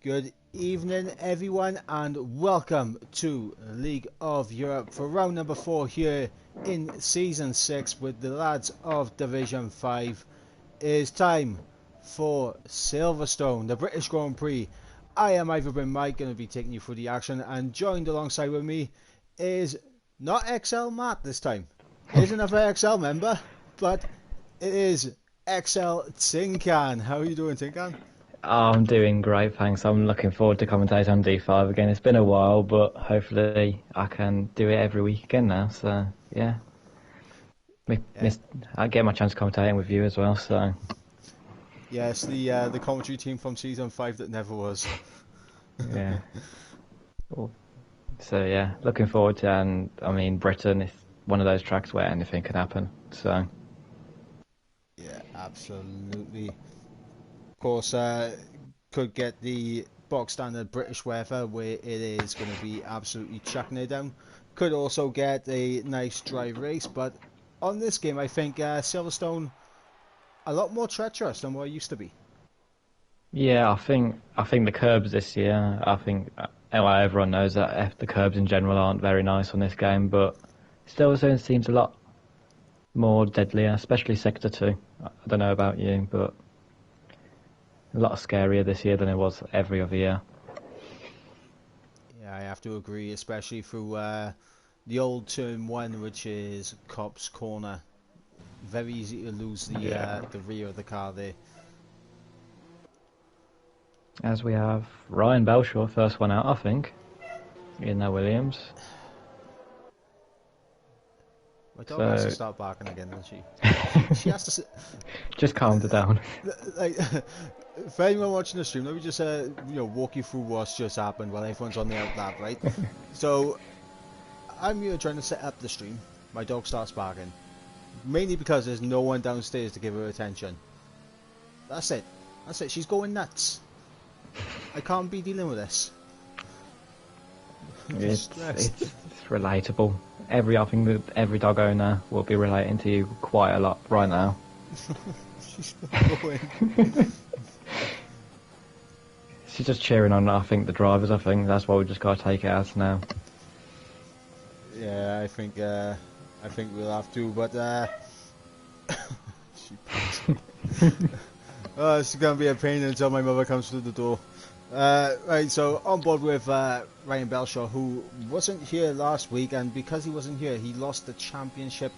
Good evening, everyone, and welcome to League of Europe for round number 4 here in Season 6 with the lads of Division 5. It is time for Silverstone, the British Grand Prix. I am Ivory Mike, going to be taking you through the action, and joined alongside with me is not XL Matt this time. It is another XL member, but it is XL Tinkan. How are you doing, Tinkan? Oh, I'm doing great, thanks. I'm looking forward to commentate on D5 again. It's been a while, but hopefully I can do it every week again now. So, yeah. I get my chance commentating with you as well, so... Yes, the commentary team from Season 5 that never was. Yeah. So, yeah, looking forward to it. And, I mean, Britain is one of those tracks where anything can happen, so... Yeah, absolutely. Of course, could get the box standard British weather where it is going to be absolutely chucking it down. Could also get a nice dry race, but on this game I think Silverstone a lot more treacherous than what it used to be. Yeah, I think the curbs this year, well, everyone knows that the curbs in general aren't very nice on this game, but Silverstone seems a lot more deadlier, especially Sector 2. I don't know about you, but a lot scarier this year than it was every other year. Yeah, I have to agree, especially through the old turn 1, which is Copse Corner. Very easy to lose the rear of the car there. As we have Ryan Belshaw, first one out, I think, in the Williams. My dog has to start barking again, doesn't she? She has to. Just calmed her down. Like, for anyone watching the stream, let me just walk you through what's just happened while everyone's on the out lap, right? So, I'm here trying to set up the stream. My dog starts barking, mainly because there's no one downstairs to give her attention. That's it. That's it. She's going nuts. I can't be dealing with this. It's relatable. I think that every dog owner will be relating to you quite a lot right now. She's going. She's just cheering on, I think, the drivers. I think that's why we just got to take it out now. Yeah, I think we'll have to, but she oh, it's gonna be a pain until my mother comes through the door. Right, so on board with Ryan Belshaw, who wasn't here last week, and because he wasn't here, he lost the championship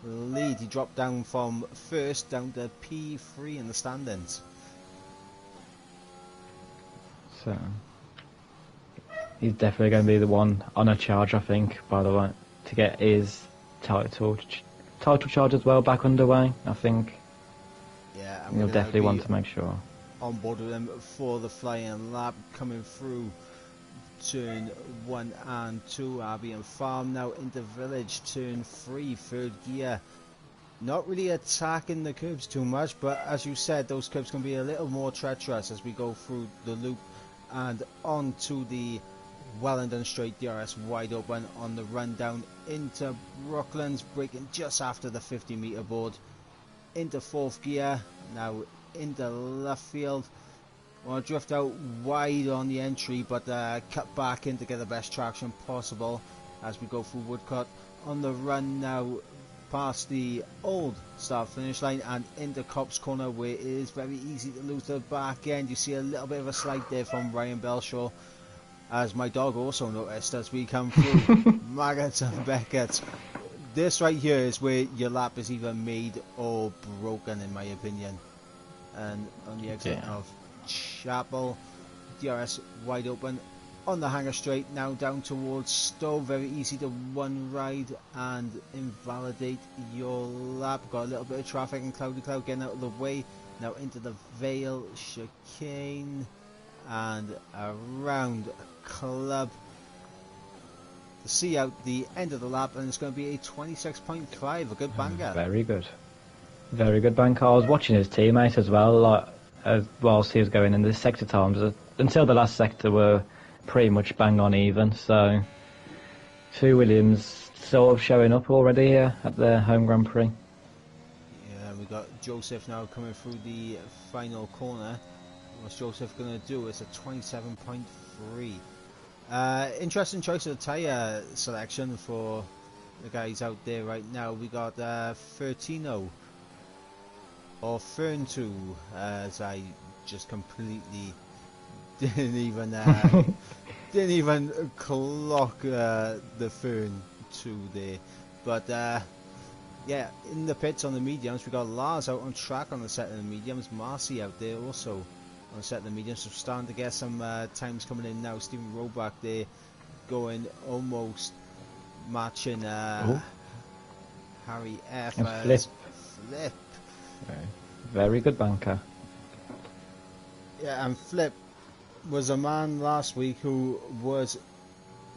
lead. He dropped down from first down to P3 in the standings. So he's definitely going to be the one on a charge, I think, by the way, to get his title charge as well back underway. I think he'll definitely want to make sure. On board with them for the flying lap, coming through turn 1 and 2, Albion Farm now into Village, turn 3, third gear. Not really attacking the curbs too much, but as you said, those curbs can be a little more treacherous as we go through the loop and onto the Wellington Straight. DRS wide open on the run down into Brooklands, braking just after the 50-meter board, into 4th gear, now into left field. Want to drift out wide on the entry, but cut back in to get the best traction possible as we go through Woodcote. On the run now, past the old start finish line and into Copse Corner, where it is very easy to lose the back end. You see a little bit of a slide there from Ryan Belshaw, as my dog also noticed as we come through Maggots and Beckett. This right here is where your lap is either made or broken, in my opinion. And on the exit of Chapel, DRS wide open on the Hanger Straight, now down towards Stowe. Very easy to one ride and invalidate your lap. Got a little bit of traffic and Cloudy Cloud getting out of the way. Now into the Vale chicane and around Club to see out the end of the lap, and it's going to be a 26.5, a good banger. Very good. Very good banker. I was watching his teammate as well, whilst he was going in the sector times. Until the last sector were pretty much bang on even, so two Williams sort of showing up already here at the home Grand Prix. Yeah, we got Joseph now coming through the final corner. What's Joseph going to do? It's a 27.3. Interesting choice of the tyre selection for the guys out there right now. We got Fertino or Ferntu, as I just completely didn't even clock the Fern 2 there. But yeah, in the pits on the mediums, we got Lars out on track on the set of the mediums. Marcy out there also on the set of the mediums. So starting to get some times coming in now. Stephen Roback there going almost matching Harry F. And Flip. Very good banker. Yeah, and Flip was a man last week who was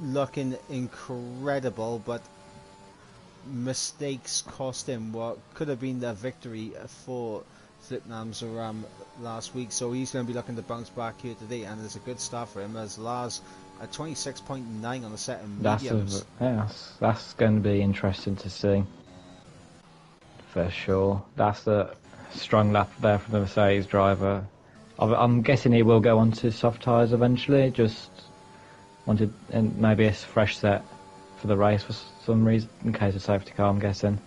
looking incredible, but mistakes cost him what could have been the victory for Flip Namsaram last week. So he's going to be looking to bounce back here today, and it's a good start for him as Lars at 26.9 on the set of mediums. That's going to be interesting to see for sure. That's a strong lap there from the Mercedes driver. I'm guessing he will go on to soft tyres eventually. Just wanted maybe a fresh set for the race for some reason, in case of safety car, I'm guessing.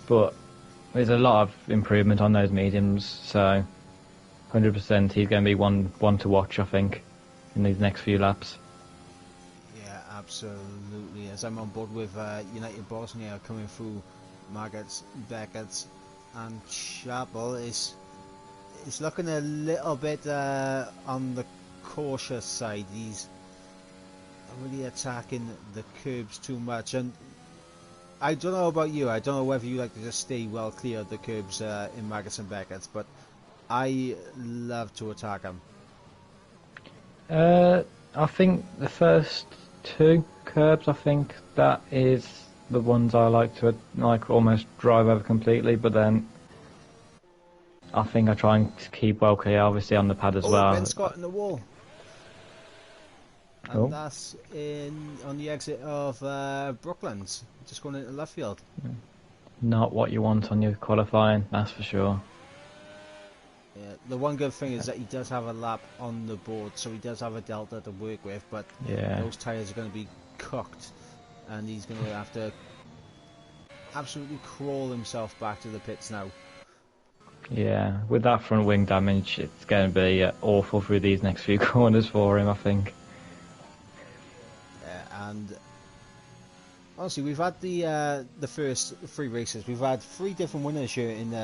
But there's a lot of improvement on those mediums, so 100% he's going to be one to watch, I think, in these next few laps. Yeah, absolutely. As I'm on board with United Bosnia coming through, Maggots, Beckett and Chapel is looking a little bit on the cautious side. He's really attacking the curbs too much, and I don't know about you. I don't know whether you like to just stay well clear of the curbs in Maggots and Beckett's, but I love to attack them. I think the first two curbs, I think that is the ones I like to almost drive over completely, but then I think I try and keep well clear, obviously on the pad as well. Ben Scott in the wall. And cool. That's on the exit of Brooklands, just going into left field. Not what you want on your qualifying, that's for sure. Yeah, the one good thing is that he does have a lap on the board, so he does have a delta to work with, but those tyres are going to be cooked, and he's going to have to absolutely crawl himself back to the pits now. Yeah, with that front wing damage, it's going to be awful through these next few corners for him, I think. And honestly, we've had the first three races. We've had three different winners here in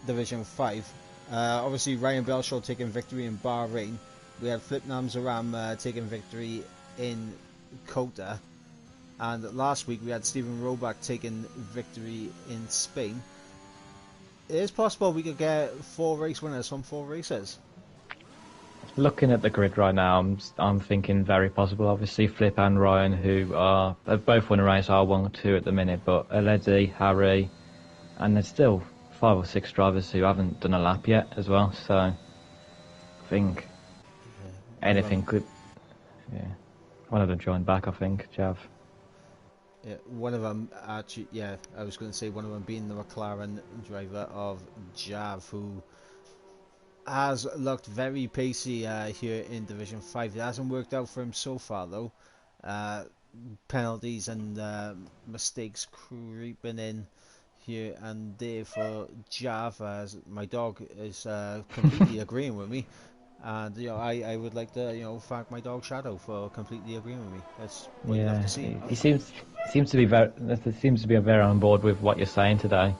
Division 5. Obviously, Ryan Belshaw taking victory in Bahrain. We had Flip Namsaram taking victory in Kota. And last week, we had Stephen Roback taking victory in Spain. It is possible we could get 4 race winners from 4 races. Looking at the grid right now, I'm thinking very possible. Obviously, Flip and Ryan, who are both won a race, are 1-2 at the minute, but Aledi, Harry, and there's still 5 or 6 drivers who haven't done a lap yet as well. So I think anything could. Yeah, one of them joined back. I think Jav. Yeah, one of them actually. Yeah, I was going to say one of them being the McLaren driver of Jav, who has looked very pacey here in Division 5. It hasn't worked out for him so far though. Penalties and mistakes creeping in here and there for Jav, as my dog is completely agreeing with me. And I would like to thank my dog Shadow for completely agreeing with me. That's what you have to see. He seems to be very on board with what you're saying today.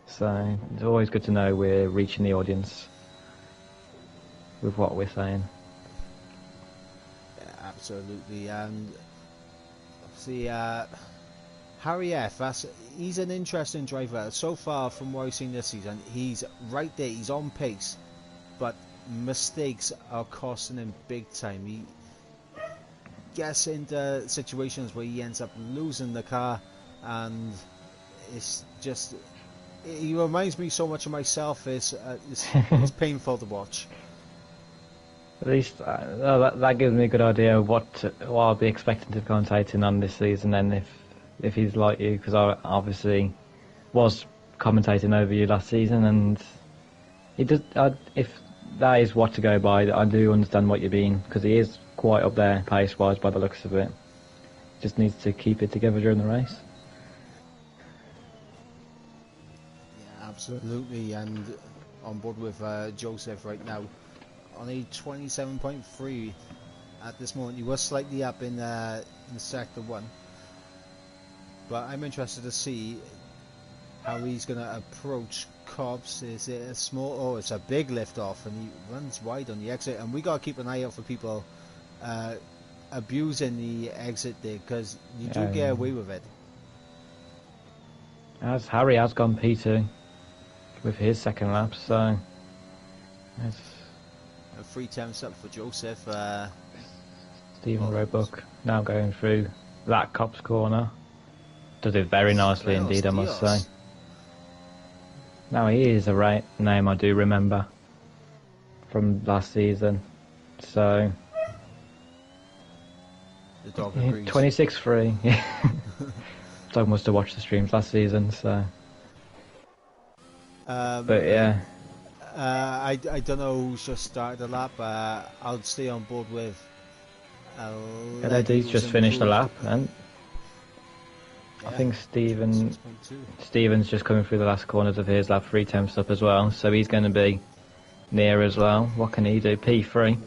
So it's always good to know we're reaching the audience with what we're saying. Yeah, absolutely. And see, Harry F. He's an interesting driver. So far from what I've seen this season, he's right there. He's on pace, but mistakes are costing him big time. He gets into situations where he ends up losing the car, and it's just, he reminds me so much of myself. It's painful to watch. At least that gives me a good idea of what I'll be expecting to commentating on this season. Then if he's like you, because I obviously was commentating over you last season, and he does. If that is what to go by. I do understand what you mean, because he is quite up there pace-wise by the looks of it. Just needs to keep it together during the race. Yeah, absolutely, and on board with Joseph right now. Only 27.3 at this moment. He was slightly up in sector 1. But I'm interested to see how he's going to approach Cobbs. Is it a small... Oh, it's a big lift off, and he runs wide on the exit. And we got to keep an eye out for people abusing the exit there, because you do get away with it. As Harry has gone P2 with his second lap, so... It's... A 3 temps up for Joseph. Stephen Roebuck now going through that Cobbs corner. Does it very nicely indeed, I must say. Now he is a name I do remember from last season. So the dog agrees. 26-3. Dog must have watched the streams last season, so. But yeah. I don't know who's just started the lap. I'll stay on board with. LAD's just finished the lap, and I think Stephen's just coming through the last corners of his lap, 3 temps up as well, so he's going to be near as well. What can he do? P3.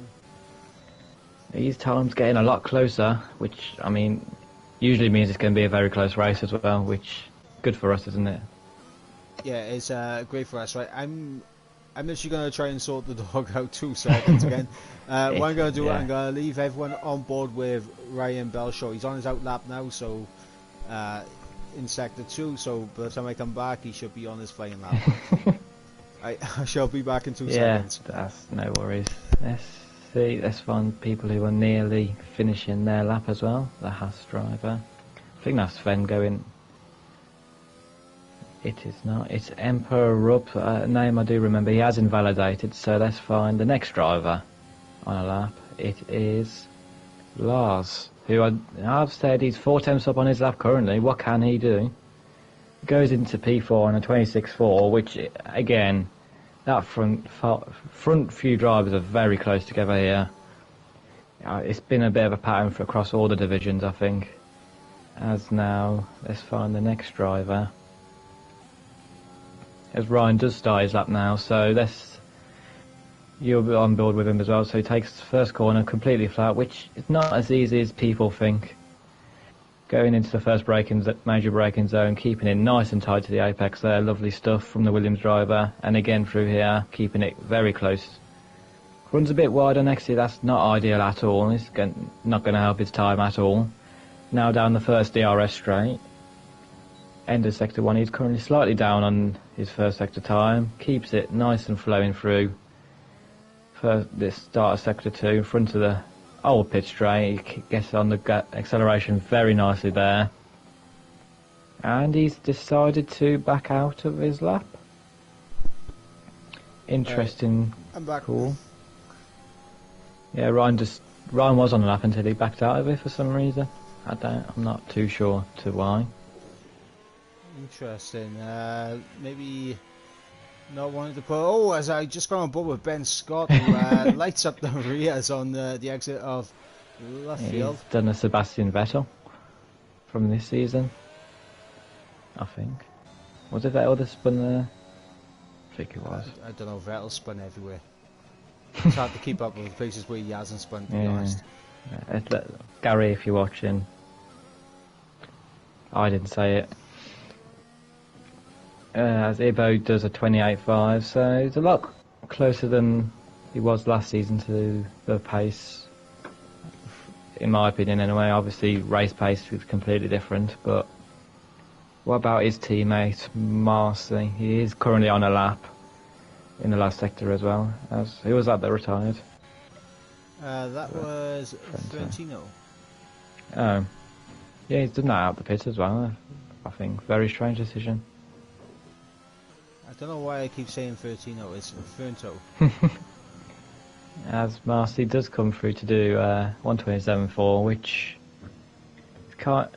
His time's getting a lot closer, which, I mean, usually means it's going to be a very close race as well, which good for us, isn't it? Yeah, it's great for us, right? I'm literally going to try and sort the dog out 2 seconds again. What I'm going to do, I'm going to leave everyone on board with Ryan Belshaw. He's on his out lap now, so in sector 2, so by the time I come back, he should be on his flying lap. I shall be back in 2 seconds. Yeah, that's no worries. Let's see, let's find people who are nearly finishing their lap as well. The Haas driver. I think that's Sven going. It is not. It's Emperor Rupp, a name I do remember. He has invalidated, so let's find the next driver on a lap. It is Lars, who I've said he's 4 temps up on his lap currently. What can he do? Goes into P4 on a 26.4, which, again, that front few drivers are very close together here. It's been a bit of a pattern for across all the divisions, I think. As now, let's find the next driver. As Ryan does start his lap now, so you'll be on board with him as well. So he takes the first corner completely flat, which is not as easy as people think. Going into the first major braking zone, keeping it nice and tight to the apex there. Lovely stuff from the Williams driver. And again through here, keeping it very close. Runs a bit wider next to you, that's not ideal at all. It's not going to help his time at all. Now down the first DRS straight. End of sector 1, he's currently slightly down on his first sector time, keeps it nice and flowing through for this start of sector 2, in front of the old pit straight. He gets on the acceleration very nicely there, and he's decided to back out of his lap. Interesting. I'm back. Cool. Yeah, Ryan was on the lap until he backed out of it for some reason. I'm not too sure to why. Interesting. Maybe not wanting to put. Oh, as I just got on board with Ben Scott, who lights up the rears on the exit of left field. He's done a Sebastian Vettel from this season, I think. Was it Vettel that spun there? I think it was. I don't know. Vettel spun everywhere. It's hard to keep up with the places where he hasn't spun, to be honest. Gary, if you're watching, I didn't say it. As Ibo does a 28.5, so it's a lot closer than he was last season to the pace, in my opinion anyway. Obviously race pace is completely different, but what about his teammate Marcy? He is currently on a lap in the last sector as well. Who was that retired? That was Ferentino. Oh, yeah, he's done that out the pit as well, I think. Very strange decision. I don't know why I keep saying Ferentino, it's Fernto. As Marcy does come through to do 127.4, which is kind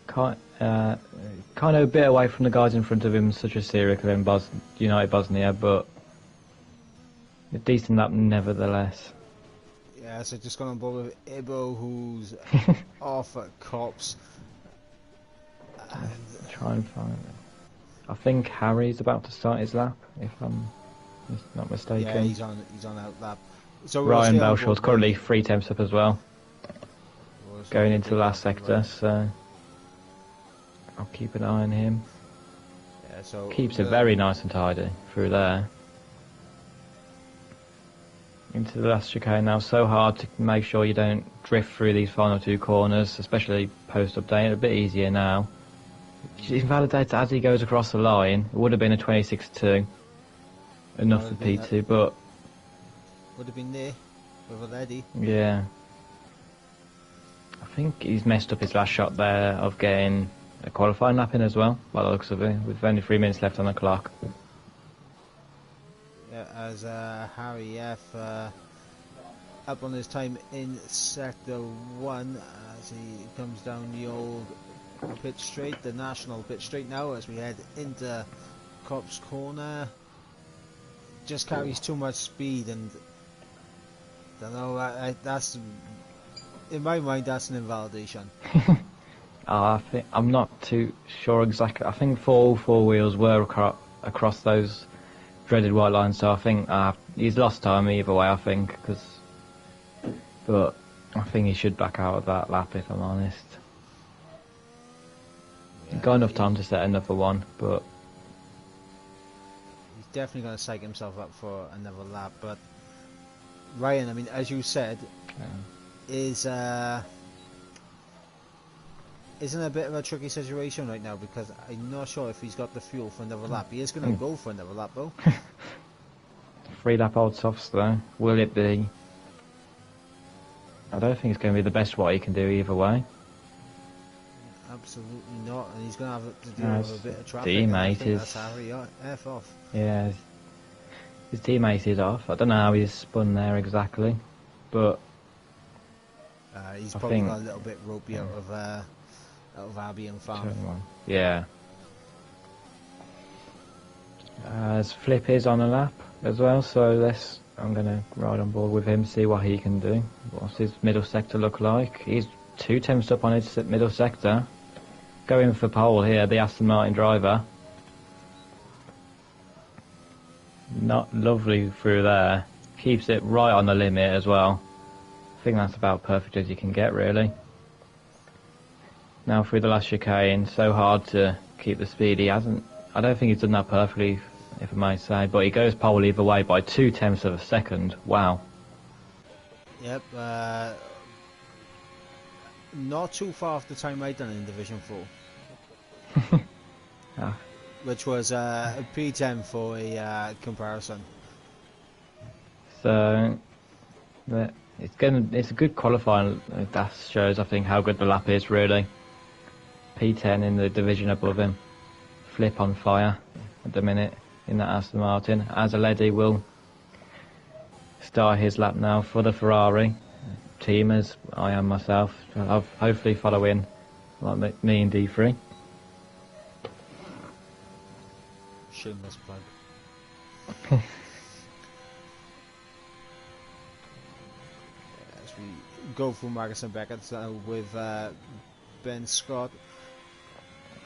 of a bit away from the guys in front of him, such as Sirica and United Bosnia, but A decent lap nevertheless. Yeah, so just gone on board with Ibo, who's off at Cops. Try and find it. I think Harry's about to start his lap, if I'm not mistaken. Yeah, he's on out lap. So Ryan Belshaw's currently 3 temps up as well, going into the last sector, right. so I'll keep an eye on him. Yeah, so keeps it very nice and tidy through there. Into the last chicane now. So hard to make sure you don't drift through these final 2 corners, especially post-update. A bit easier now. Invalidates as he goes across the line. It would have been a 26-2. Enough for P2, but... Would have been there with a lady. Yeah. I think he's messed up his last shot there of getting a qualifying lap in as well, by the looks of it, with only 3 minutes left on the clock. Yeah, as Harry F up on his time in sector 1 as he comes down the old pit straight, the national pit straight now as we head into Cops Corner. Just carries too much speed, and I don't know, that's, in my mind, that's an invalidation. I'm not too sure exactly. I think all 4 wheels were across those dreaded white lines, so I think he's lost time either way, I think, but I think he should back out of that lap, if I'm honest. Yeah, got enough time to set another one, but he's definitely going to psych himself up for another lap. But Ryan, I mean, as you said, is isn't a bit of a tricky situation right now, because I'm not sure if he's got the fuel for another lap. He is going to go for another lap though. 3 lap old softs though. Will it be? I don't think it's going to be the best what he can do either way. Absolutely not, and he's going to have to deal with a bit of traffic. Teammate is... That's Harry F off. Yeah, his teammate is off. I don't know how he's spun there exactly, but he's probably got a little bit ropey out of Abbey and Farm. Yeah. As Flip is on a lap as well, so I'm going to ride on board with him, see what he can do. What's his middle sector look like? He's 2 temps up on his middle sector. Going for pole here, the Aston Martin driver. Not lovely through there. Keeps it right on the limit as well. I think that's about perfect as you can get, really. Now through the last chicane, so hard to keep the speed. I don't think he's done that perfectly, if I might say, but he goes pole either way by 0.2 of a second. Wow. Yep, not too far off the time I done in Division 4. Which was a P10 for a comparison. So it's a good qualifying. That shows, I think, how good the lap is, really. P10 in the division above him. Flip on fire at the minute in that Aston Martin. Azzaledi will start his lap now for the Ferrari team, as I am myself. I'll hopefully follow in like me and D3. Shameless plug. As we go through Marcus and Beckett with Ben Scott,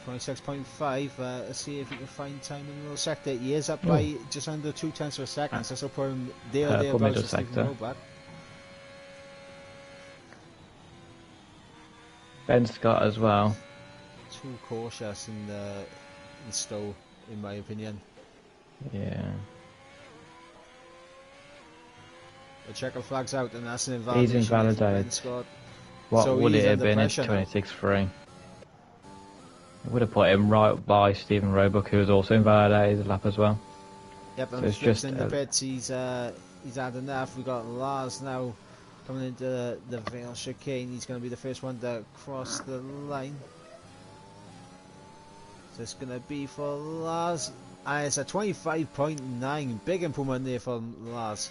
26.5. Let's see if he can find time in the middle sector. He is up by just under 0.2 of a second, so that's put him there middle sector. Ben Scott as well. Too cautious in Stowe, in my opinion. Yeah. The checker flags out, and that's an invalidation. He's invalidated. What so would it have been? It's 26-3. It would have put him right by Stephen Roebuck, who was also invalidated his lap as well. Yep, and so just in the pits, he's had enough. We got Lars now coming into the Vale chicane. He's going to be the first one to cross the line. So it's going to be for Lars, and it's a 25.9. Big improvement there for Lars.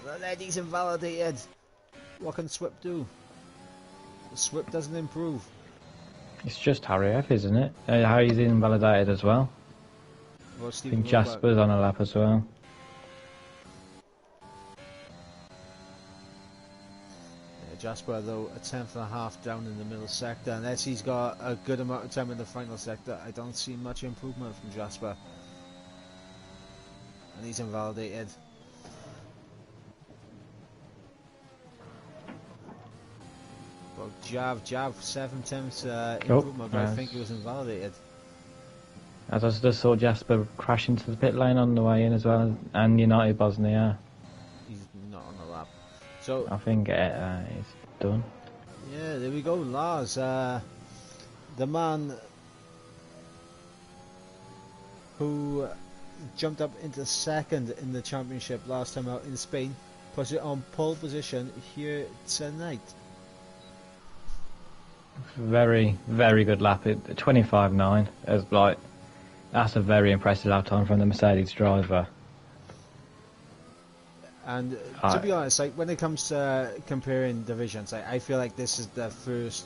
The lady's invalidated. What can Swip do? Swip doesn't improve. It's just Harry F, isn't it? Harry's invalidated as well. I think Jasper's on a lap as well. Jasper, though, a tenth and a half down in the middle sector. Unless he's got a good amount of time in the final sector, I don't see much improvement from Jasper. And he's invalidated. Well, Jav, 7 tenths improvement, but I think he was invalidated. As I just saw Jasper crash into the pit lane on the way in as well, and United Bosnia. He's not on the lap. So I think it's done. Yeah, there we go, Lars. The man who jumped up into second in the championship last time out in Spain puts it on pole position here tonight. Very, very good lap. 25.9 as like that's a very impressive lap time from the Mercedes driver. And to be honest, like when it comes to comparing divisions, I feel like this is the first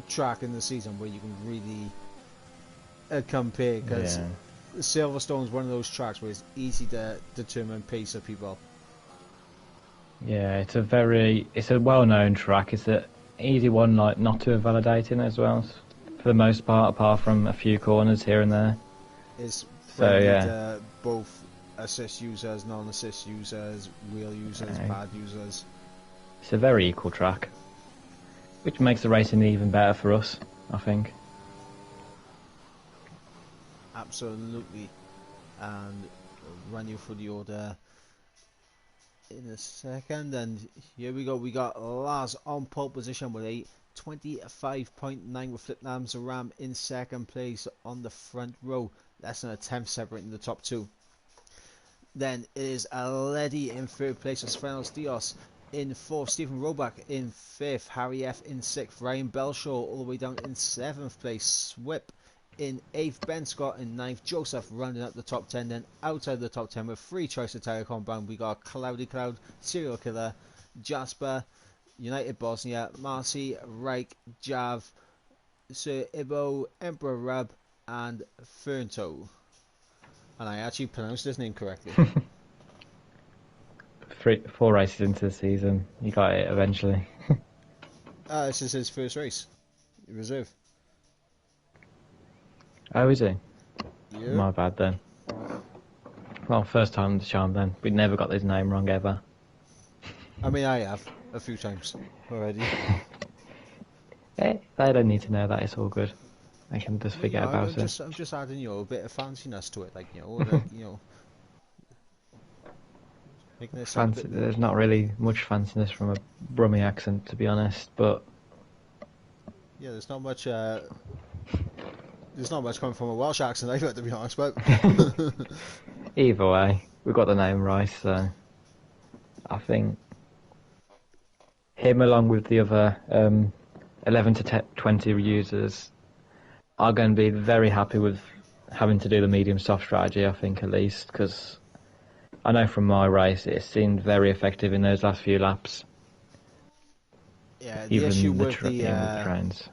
track in the season where you can really compare, because Silverstone's one of those tracks where it's easy to determine pace of people. Yeah, it's a well-known track. It's an easy one, like not too invalidating as well, for the most part, apart from a few corners here and there. It's friendly to both assist users, non-assist users, wheel users, pad users. It's a very equal track, which makes the racing even better for us, I think. Absolutely. And I'll run you through the order in a second. And here we go. We got Lars on pole position with a 25.9 with Flip Nams Ram in second place on the front row. Less than a tenth separating the top two. Then it is Aledi in third place, Svenos Dios in fourth, Stephen Roback in fifth, Harry F in sixth, Ryan Belshaw all the way down in seventh place, Swip in eighth, Ben Scott in ninth, Joseph rounding up the top 10. Then outside the top 10 with free choice of tyre compound, we got Cloudy Cloud, Serial Killer, Jasper, United Bosnia, Marcy, Reich, Jav, Sir Ibo, Emperor Rab, and Fernto. And I actually pronounced his name correctly. 4 races into the season, you got it eventually. This is his first race. Reserve. Oh, is he? Yeah. My bad then. Well, first time on the charm then. We never got his name wrong ever. I mean, I have a few times already. They don't need to know that. It's all good. They can just forget about it. I'm just adding, a bit of fanciness to it, like, like, making it sound There's not really much fanciness from a Brummie accent, to be honest, but yeah, there's not much coming from a Welsh accent either, to be honest, but either way, we got the name right, so I think him along with the other 11 to 20 users are going to be very happy with having to do the medium soft strategy, I think, at least, because I know from my race it seemed very effective in those last few laps. Yeah, even the trains.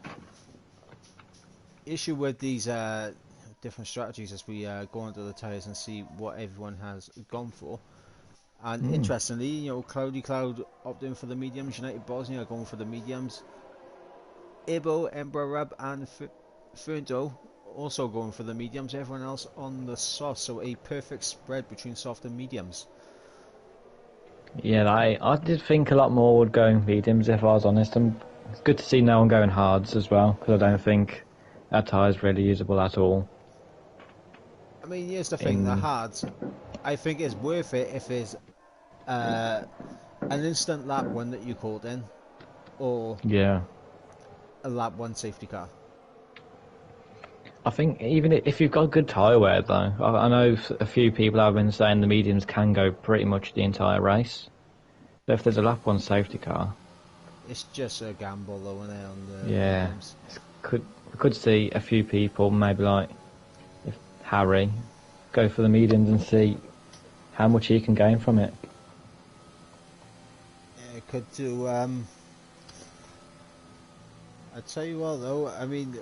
Issue with these different strategies as we go into the tyres and see what everyone has gone for. And interestingly, Cloudy Cloud opting for the mediums, United Bosnia are going for the mediums. Ibo, Emperor Rab, and Fernto also going for the mediums. Everyone else on the soft, so a perfect spread between soft and mediums. Yeah, I did think a lot more would go mediums, if I was honest. And it's good to see no one going hards as well, because I don't think that tyre is really usable at all. I mean, here's the thing, the hards, I think it's worth it if it's an instant lap one that you called in, or a lap one safety car. I think even if you've got good tyre wear, though, I know a few people have been saying the mediums can go pretty much the entire race. So if there's a lap one safety car, it's just a gamble, though, isn't it, on the mediums. We could see a few people, maybe like if Harry, go for the mediums and see how much he can gain from it. Yeah, it could do. I tell you what, though, I mean,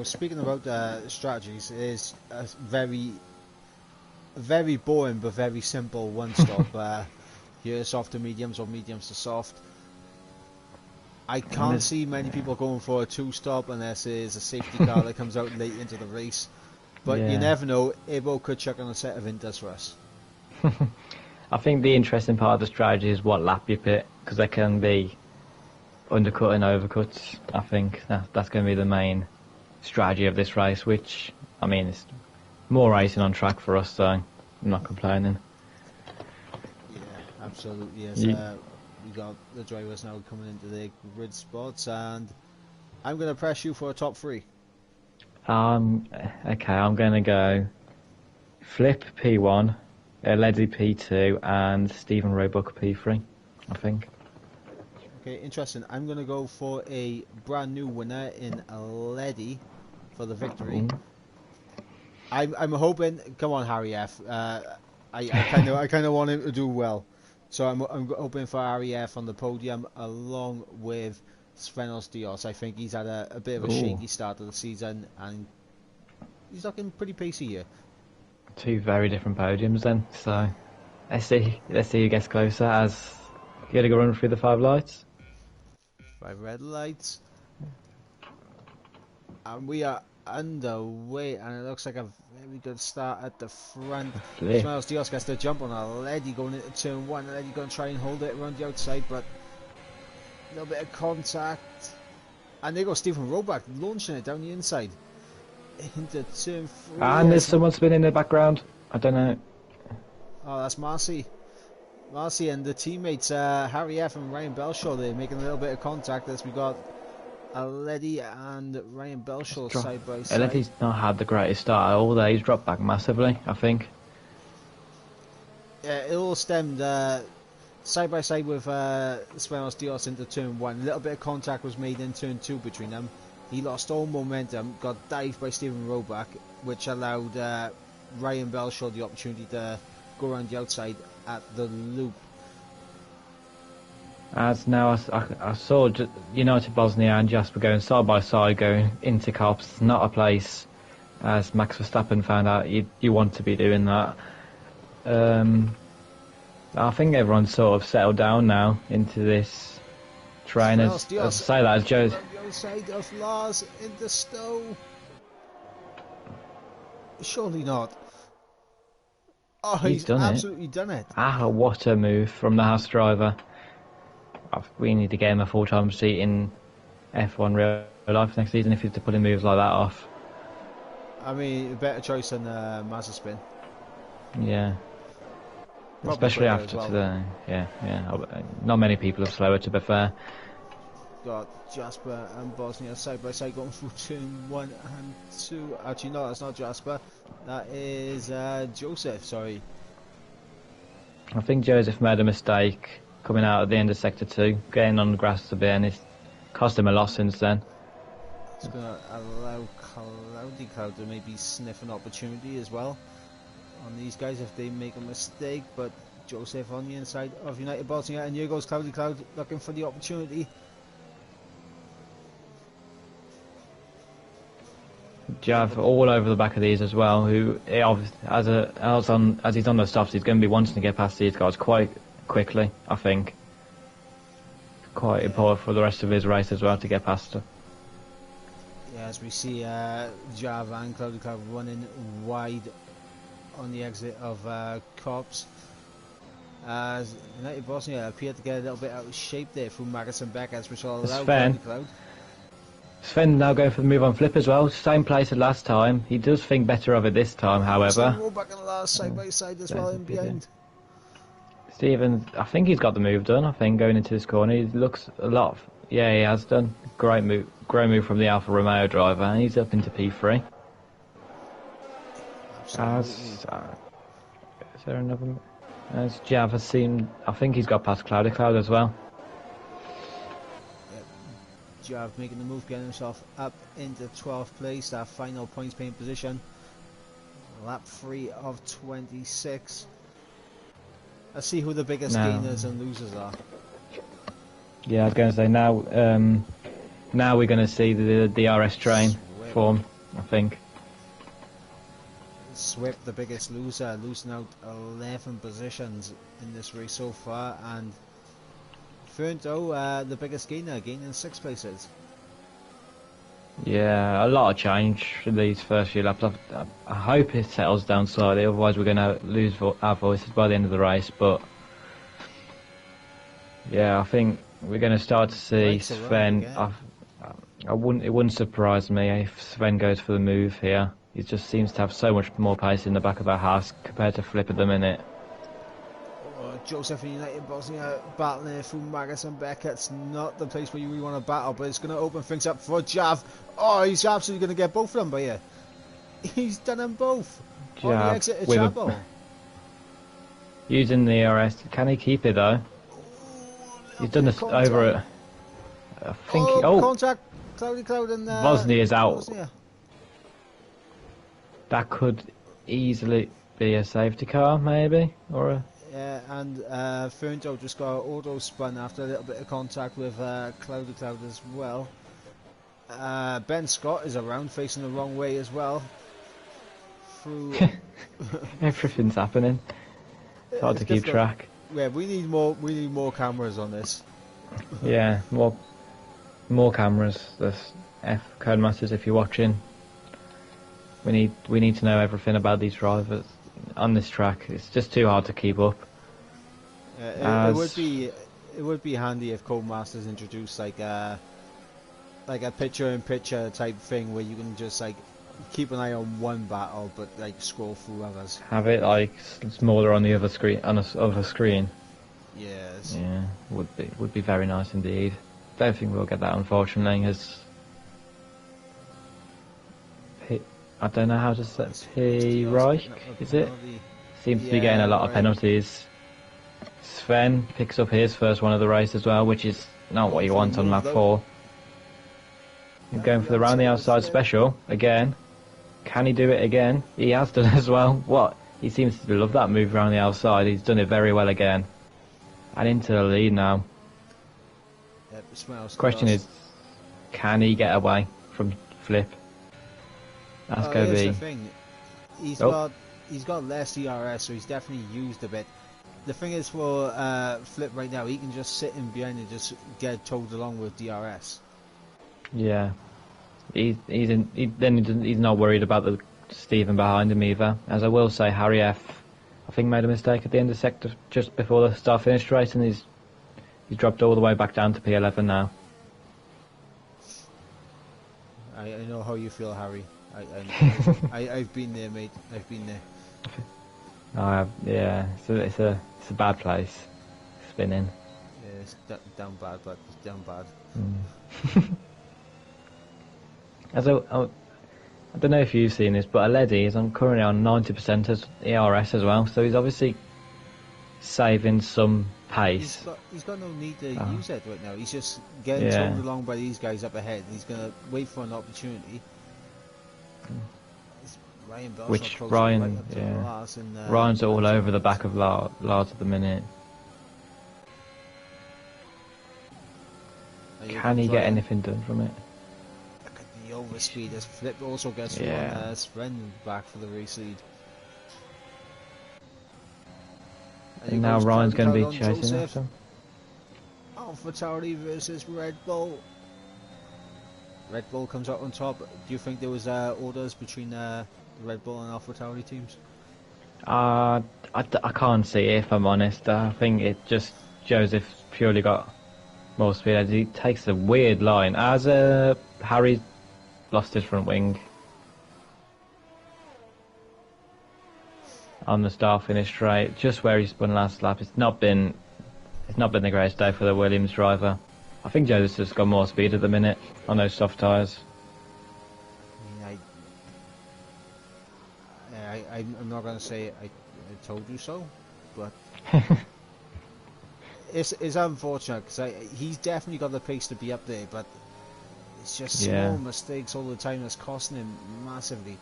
speaking about strategies, it is a very, very boring but very simple one-stop. Here, soft to mediums or mediums to soft. I can't see many people going for a two-stop unless there's a safety car that comes out late into the race. But you never know, Ibo could chuck on a set of Inters for us. I think the interesting part of the strategy is what lap you pit, because there can be undercut and overcuts. I think that's going to be the main strategy of this race, which, I mean, it's more racing on track for us, so I'm not complaining. Yeah, absolutely. Yes. We got the drivers now coming into the grid spots, and I'm going to press you for a top 3. Okay, I'm going to go Flip P1, Ledley P2, and Stephen Roebuck P3, I think. Okay, interesting. I'm going to go for a brand new winner in Leddy for the victory. I'm hoping. Come on, Harry F. I kind of want him to do well, so I'm hoping for Harry F on the podium along with Svenos Dios. I think he's had a bit of a shaky start of the season, and he's looking pretty pacey here. 2 very different podiums then. So let's see who gets closer as you got to go run through the 5 lights. 5 red lights, and we are underway, and it looks like a very good start at the front. Smiles Dios gets the jump on a Leddy going into turn 1. Leddy going to try and hold it around the outside, but a little bit of contact, and there goes Stephen Roebuck launching it down the inside into turn 3. And there's someone spinning in the background. I don't know. Oh, that's Marcy and the teammates Harry F and Ryan Belshaw. They're making a little bit of contact as we got Leddy and Ryan Belshaw side by side. Leddy's not had the greatest start at all there. He's dropped back massively, I think. Yeah, it all stemmed side by side with Svenos Dios into turn 1. A little bit of contact was made in turn 2 between them. He lost all momentum, got dived by Stephen Roebuck, which allowed Ryan Belshaw the opportunity to go around the outside at the loop. As now I saw United Bosnia and Jasper going side by side, going into Copse. It's not a place, as Max Verstappen found out, you want to be doing that. I think everyone's sort of settled down now into this train. As I say that, as Joe's outside of Lars in the Stowe. Surely not. Oh, he's absolutely done it. What a move from the Haas driver. We need to get him a full-time seat in F1 real life next season if he's to put moves like that off. I mean, a better choice than Mazepin. Yeah. Probably especially after today. Yeah. Not many people are slower, to be fair. Got Jasper and Bosnia side by side going through turn 1 and 2. Actually, no, that's not Jasper. That is Joseph, sorry. I think Joseph made a mistake coming out at the end of Sector 2, getting on the grass a bit, and it's cost him a loss since then. It's going to allow Cloudy Cloud to maybe sniff an opportunity as well on these guys if they make a mistake, but Joseph on the inside of United Bosnia, and here goes Cloudy Cloud looking for the opportunity. Jav all over the back of these as well, who as he's on the stops, he's going to be wanting to get past these guys quite quickly, I think. Quite important for the rest of his race as well to get past her. Yeah, as we see Jav and Cloudy Cloud running wide on the exit of Copse. As United Bosnia appear to get a little bit out of shape there through Magnussen Beckers, which will allow Cloudy Cloud. Sven now going for the move on Flip as well, same place as last time. He does think better of it this time, however. Roebuck and Lars side by side as well in behind. Stephen, I think he's got the move done. I think going into this corner, he looks a lot. He has done. Great move from the Alfa Romeo driver, and he's up into P3. Is there another? As Jav has seen, I think he's got past Cloudy Cloud as well. Jav making the move, getting himself up into 12th place, that final points paying position. Lap 3 of 26. Let's see who the biggest gainers and losers are. Yeah, I was going to say now we're going to see the DRS train form, I think. Swift, the biggest loser, losing out 11 positions in this race so far, and Fernando, the biggest gainer, gaining 6 places. Yeah, a lot of change for these first few laps. I hope it settles down slightly, otherwise we're going to lose our voices by the end of the race. But yeah, I think we're going to start to see Sven. It wouldn't surprise me if Sven goes for the move here. He just seems to have so much more pace in the back of the house compared to Flip at the minute. Joseph and United Bosnia battling there through Magus and Becker. It's not the place where you really want to battle, but it's going to open things up for Jav. Oh, he's absolutely going to get both of them by here. He's done them both. Jav on the exit of Chapel. Using the ERS. Can he keep it though? He's done this over it. I think. Contact. Cloudy Cloud and Vosny is out. Bosnia. That could easily be a safety car, maybe, or a. Yeah, and Fernando just got auto spun after a little bit of contact with Cloudy Cloud as well. Ben Scott is around, facing the wrong way as well. Through everything's happening. It's hard to keep track. Yeah, we need more cameras on this. Yeah, more cameras. There's Codemasters, if you're watching. We need to know everything about these drivers on this track. It's just too hard to keep up. It would be handy if Codemasters introduced like a picture-in-picture type thing where you can just like keep an eye on one battle but like scroll through others. Have it like smaller on the other screen, other screen. Yes. Yeah, would be very nice indeed. Don't think we'll get that, unfortunately. I don't know how to say P. Reich, is it? Seems to be getting a lot of penalties. Sven picks up his first one of the race as well, which is not what you want on lap 4. He's going for the round the outside special again. Can he do it again? He has done as well. What? He seems to love that move around the outside. He's done it very well again. And into the lead now. Question is, can he get away from Flip? That's going to be. The thing. He's got less ERS, so he's definitely used a bit. The thing is for Flip right now, he can just sit in behind and just get towed along with DRS. Yeah, he's not worried about the Stephen behind him either. As I will say, Harry F, I think made a mistake at the end of sector just before the start finish race, and he's dropped all the way back down to P11 now. I know how you feel, Harry. I've been there, mate. I've been there. Yeah, it's a bad place. Spinning. Yeah, it's down bad, but it's down bad. I don't know if you've seen this, but Aledi is currently on 90% as ERS as well, so he's obviously saving some pace. He's got no need to use it right now. He's just getting towed along by these guys up ahead. He's going to wait for an opportunity. Ryan's all over the back of Lars at the minute. Can he get anything done from it? Look at the overspeed as Flip also gets Sven back for the race lead. And now Ryan's going to be chasing after him. AlphaTauri versus Red Bull. Red Bull comes out on top. Do you think there was orders between Red Bull and AlphaTauri teams? I can't see it, if I'm honest. I think it just Joseph purely got more speed as he takes a weird line. As Harry lost his front wing on the start finish straight, just where he spun last lap. It's not been the greatest day for the Williams driver. I think Joseph's just got more speed at the minute on those soft tyres. I'm not going to say I told you so, but it's unfortunate because he's definitely got the pace to be up there, but it's just small mistakes all the time that's costing him massively.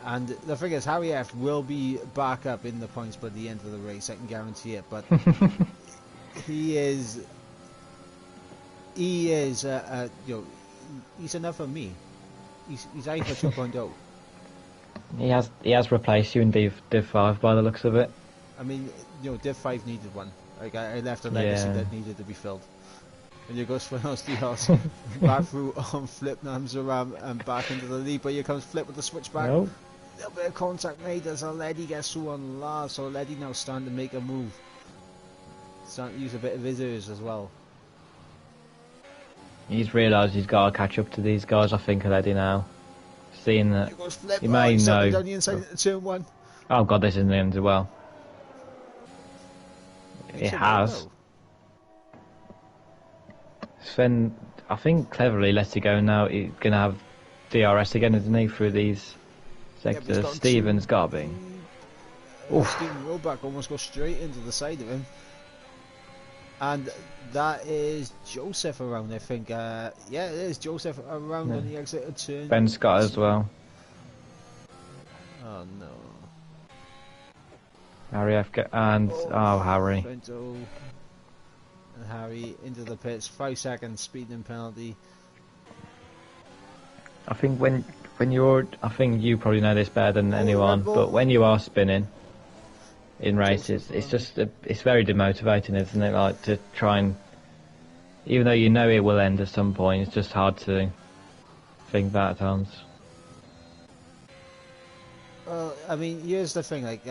And the thing is, Harry F will be back up in the points by the end of the race, I can guarantee it, but he's enough for me. He's Alpha 2.0. He has replaced you in Div 5 by the looks of it. I mean, Div 5 needed one. Like I left a legacy Yeah. that needed to be filled. And here goes Buenos Dias back through on Flip Namzaram and back into the lead. But here comes Flip with the switchback. Nope. A little bit of contact made as Aledi gets through on last. So Aledi now starting to make a move. Starting to use a bit of his ears as well. He's realised he's got to catch up to these guys, I think, already now. Seeing that. Here goes Flip. He may he's know. down the inside into turn one. Oh god, this isn't the end as well. It He should has. know. Sven, I think, cleverly lets it go now. He's going to have DRS again, isn't he, through these Yeah, but he's sectors. got Stevens got to be. Stephen Roback almost goes straight into the side of him. And that is Joseph around, I think. Yeah, it is Joseph around on the exit of turn. Ben Scott as well. Oh no. Harry and Harry. Trento and Harry into the pits. 5 seconds speeding penalty. I think when you're, I think you probably know this better than anyone, Red Bull. but when you are spinning in races, it's just it's very demotivating, isn't it? Like to try and, even though you know it will end at some point, it's just hard to think that at times. Well, I mean, here's the thing. Like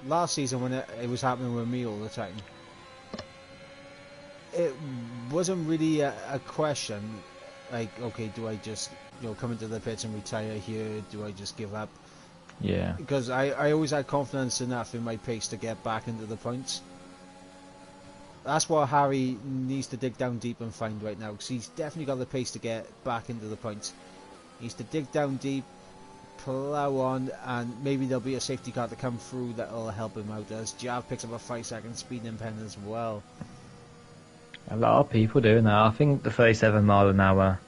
last season, when it was happening with me all the time, it wasn't really a question. Like, okay, do I just come into the pits and retire here? Do I just give up? Yeah. Because I always had confidence enough in my pace to get back into the points. That's what Harry needs to dig down deep and find right now, because he's definitely got the pace to get back into the points. He needs to dig down deep, plough on, and maybe there'll be a safety car to come through that'll help him out, as Jav picks up a 5-second speeding pen as well. A lot of people doing that. I think the 37 mile an hour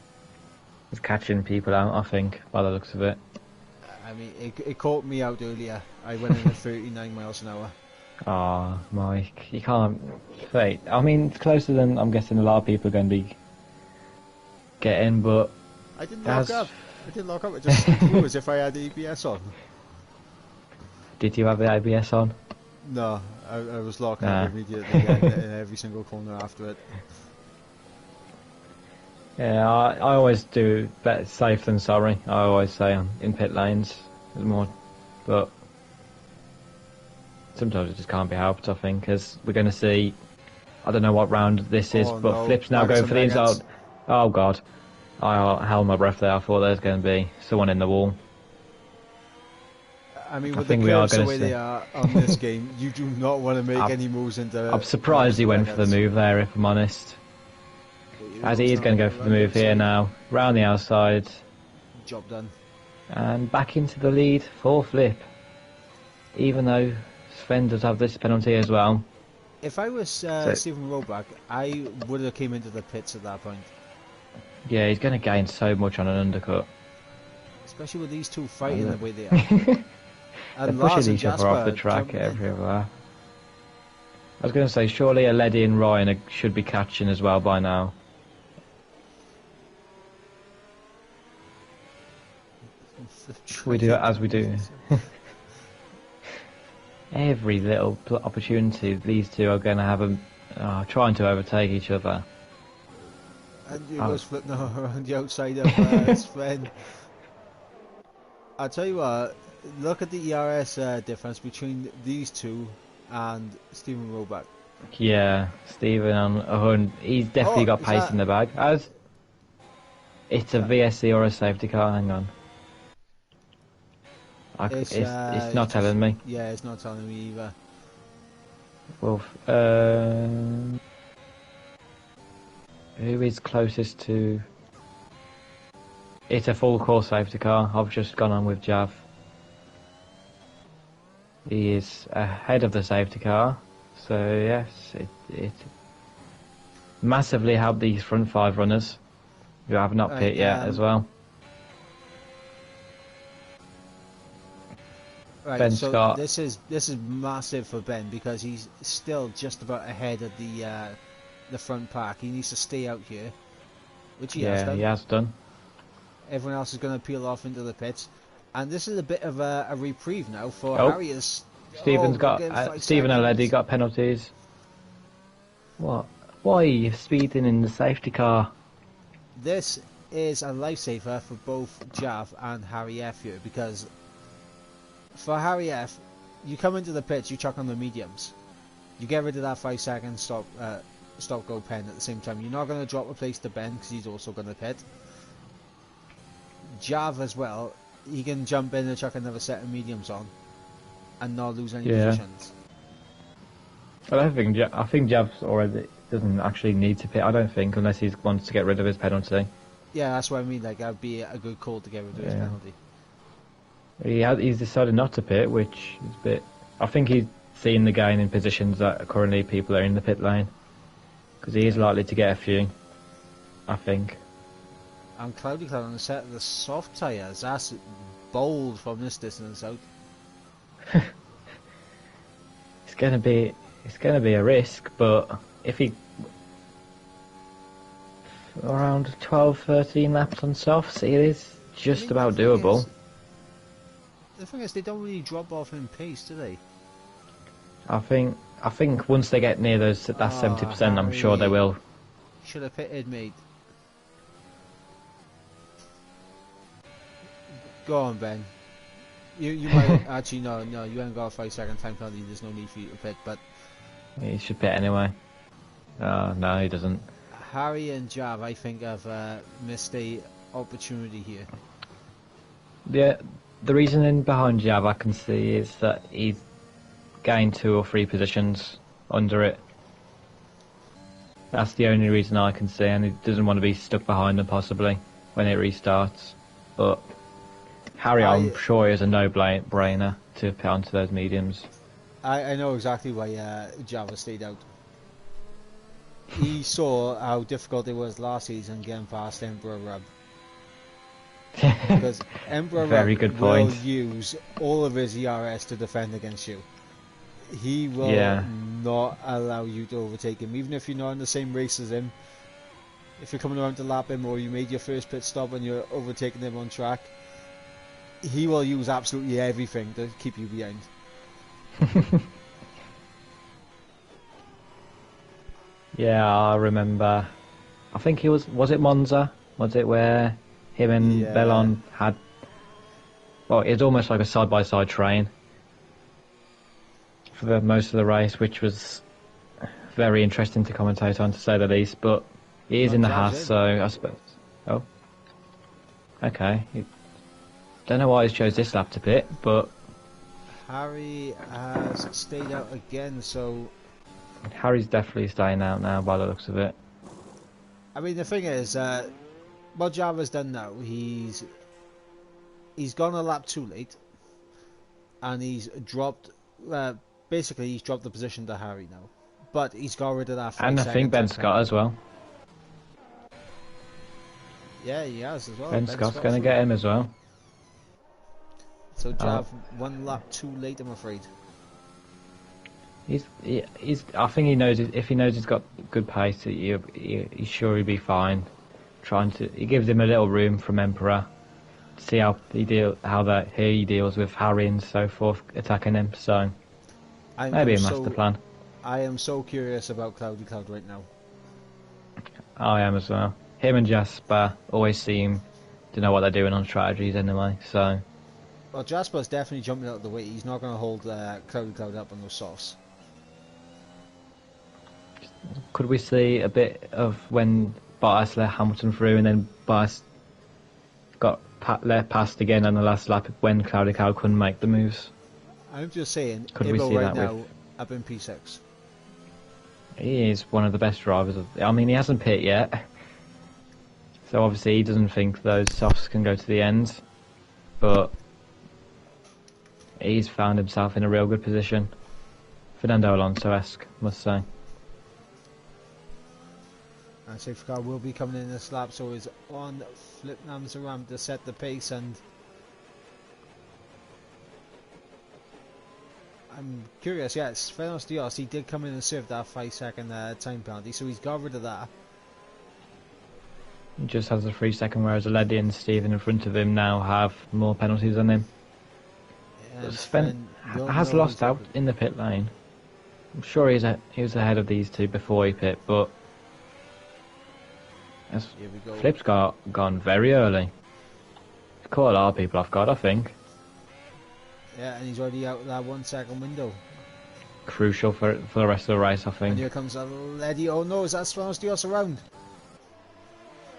is catching people out, I think, by the looks of it. I mean, it caught me out earlier. I went in at 39 miles an hour. Ah, Mike, you can't. Wait, I mean, it's closer than I'm guessing a lot of people are going to be getting, but I didn't That's- lock up. I didn't lock up. It just flew as if I had ABS on. did you have the ABS on? No, I was locking Nah. up immediately in every single corner after it. Yeah, I always do better safe than sorry. I always say in pit lanes, there's more, but sometimes it just can't be helped. I think, because we're going to see. I don't know what round this is, Oh, but no. Flip's now Nuggets going for the and inside. nuggets. Oh god, I held my breath there. I thought there was going to be someone in the wall. I mean, I with the think we are curves the gonna way see- they are on this game, you do not want to make any moves into. I'm surprised he went for the move there, if I'm honest. As he is going to go for the move here now, round the outside, Job done. and back into the lead for Flip. Even though Sven does have this penalty as well. If I was Stephen Roback, I would have came into the pits at that point, Yeah, he's going to gain so much on an undercut. especially with these two fighting Yeah. the way they are. They're And Lars pushing and each other off the Jasper track jumping in. everywhere. I was going to say, surely Aledi and Ryan should be catching as well by now. We do it as we do. Every little opportunity, these two are going to have trying to overtake each other. And you Oh. goes flipping around the outside of Sven. I'll tell you what, look at the ERS difference between these two and Stephen Roback. Yeah, Stephen on a hunt. He's definitely Oh, got is pace that- in the bag. It's a VSC or a safety car. Hang on. It's not telling me. Yeah, it's not telling me either. Well, who is closest to? It's a full course safety car. I've just gone on with Jav. He is ahead of the safety car, so yes, it massively helped these front five runners who have not pit yet as well. Right, Ben so Scott. this is massive for Ben, because he's still just about ahead of the front pack. He needs to stay out here, which he has Yeah, done. he has done. Everyone else is going to peel off into the pits, and this is a bit of a reprieve now for Oh. Harry. Stephen's Oh, got again, 5 Stephen seconds. Aledi got penalties. What? Why are you speeding in the safety car? This is a lifesaver for both Jav and Harry F here, because for Harry F, you come into the pits, you chuck on the mediums. You get rid of that 5 second stop go pen at the same time. You're not going to drop a place to Ben because he's also going to pit. Jav as well, he can jump in and chuck another set of mediums on and not lose any positions. I think Jav's already doesn't actually need to pit. I don't think, unless he wants to get rid of his penalty. Yeah, that's what I mean. Like, that'd be a good call to get rid of his penalty. He's decided not to pit, which is a bit. I think he's seen the gain in positions that currently people are in the pit lane, because he is likely to get a few. I think. And Cloudy Cloud on the set of the soft tyres. That's bold from this distance out. It's gonna be a risk, but if he around 12, 13 laps on softs, it is just about doable. The thing is, they don't really drop off in pace, do they? I think once they get near that 70%, I'm sure they will. Should have pitted, mate. Go on, Ben. You might actually no, you ain't got a 5 second time penalty. There's no need for you to pit, but he should pit anyway. No, he doesn't. Harry and Jav, I think, have missed a opportunity here. Yeah, the reasoning behind Jav I can see is that he gained 2 or 3 positions under it. That's the only reason I can see, and he doesn't want to be stuck behind them possibly when it restarts. But Harry, I'm sure, is a no-brainer to put onto those mediums. I know exactly why Java stayed out. He saw how difficult it was last season getting past Emperor Rub. Because Emperor Rub will use all of his ERS to defend against you. He will not allow you to overtake him, even if you're not in the same race as him. If you're coming around to lap him, or you made your first pit stop and you're overtaking him on track, he will use absolutely everything to keep you behind. Yeah, I remember. I think was it Monza? Was it where him and Bellon had? Well, it was almost like a side-by-side train for most of the race, which was very interesting to commentate on, to say the least. But he is in the Haas, so I suppose. Oh, okay. Don't know why he's chose this lap to pit, but Harry has stayed out again, so Harry's definitely staying out now by the looks of it. I mean, the thing is, what Java's done now, he's gone a lap too late, and he's dropped. Basically, he's dropped the position to Harry now, but he's got rid of that. And I think Ben Scott as well. Yeah, he has as well. Ben Scott's going to get him as well. So Jav, 1 lap too late, I'm afraid. He's. I think he knows if he knows he's got good pace, he's sure he'll be fine. He gives him a little room from Emperor to see how he deals with Harry and so forth attacking him. So maybe a master plan. I am so curious about Cloudy Cloud right now. I am as well. Him and Jasper always seem to know what they're doing on strategies anyway. So. Well, Jasper's definitely jumping out of the way. He's not going to hold Cloudy Cloud up on those softs. Could we see a bit of when Bottas let Hamilton through and then Bottas got let past again on the last lap when Cloudy Cloud couldn't make the moves? I'm just saying, could we see right that now up in P6. He is one of the best drivers. I mean, he hasn't pit yet. So obviously he doesn't think those softs can go to the end. But he's found himself in a real good position. Fernando Alonso-esque, must say. And safety car will be coming in this lap, so he's on Flipnam's ramp to set the pace, and I'm curious, yes, Fernando Dios, he did come in and serve that 5 second time penalty, so he's got rid of that. He just has a 3 second, whereas Aledi and Steven in front of him now have more penalties than him. Sven has lost out in the pit lane. I'm sure he was ahead of these two before he pit, but Here we go. Flip's gone very early. Caught a lot of people off guard, I think. Yeah, and he's already out of that 1 second window. Crucial for the rest of the race, I And think. here comes Aledi. Oh no, is that Spanos Dios around?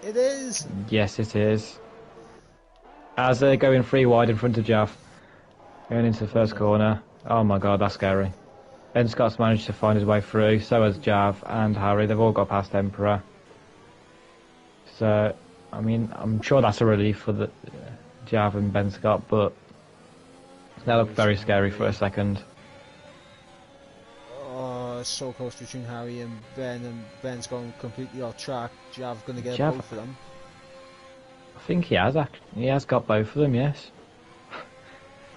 It is! Yes, it is. As they're going 3 wide in front of Jav. Going into the first corner. Oh my god, that's scary. Ben Scott's managed to find his way through, so has Jav and Harry. They've all got past Emperor. So, I mean, I'm sure that's a relief for the Jav and Ben Scott, but that looked very scary for a second. Oh, so close between Harry and Ben's going completely off track. Jav's going to get Jav- both of them. I think he has got both of them, yes.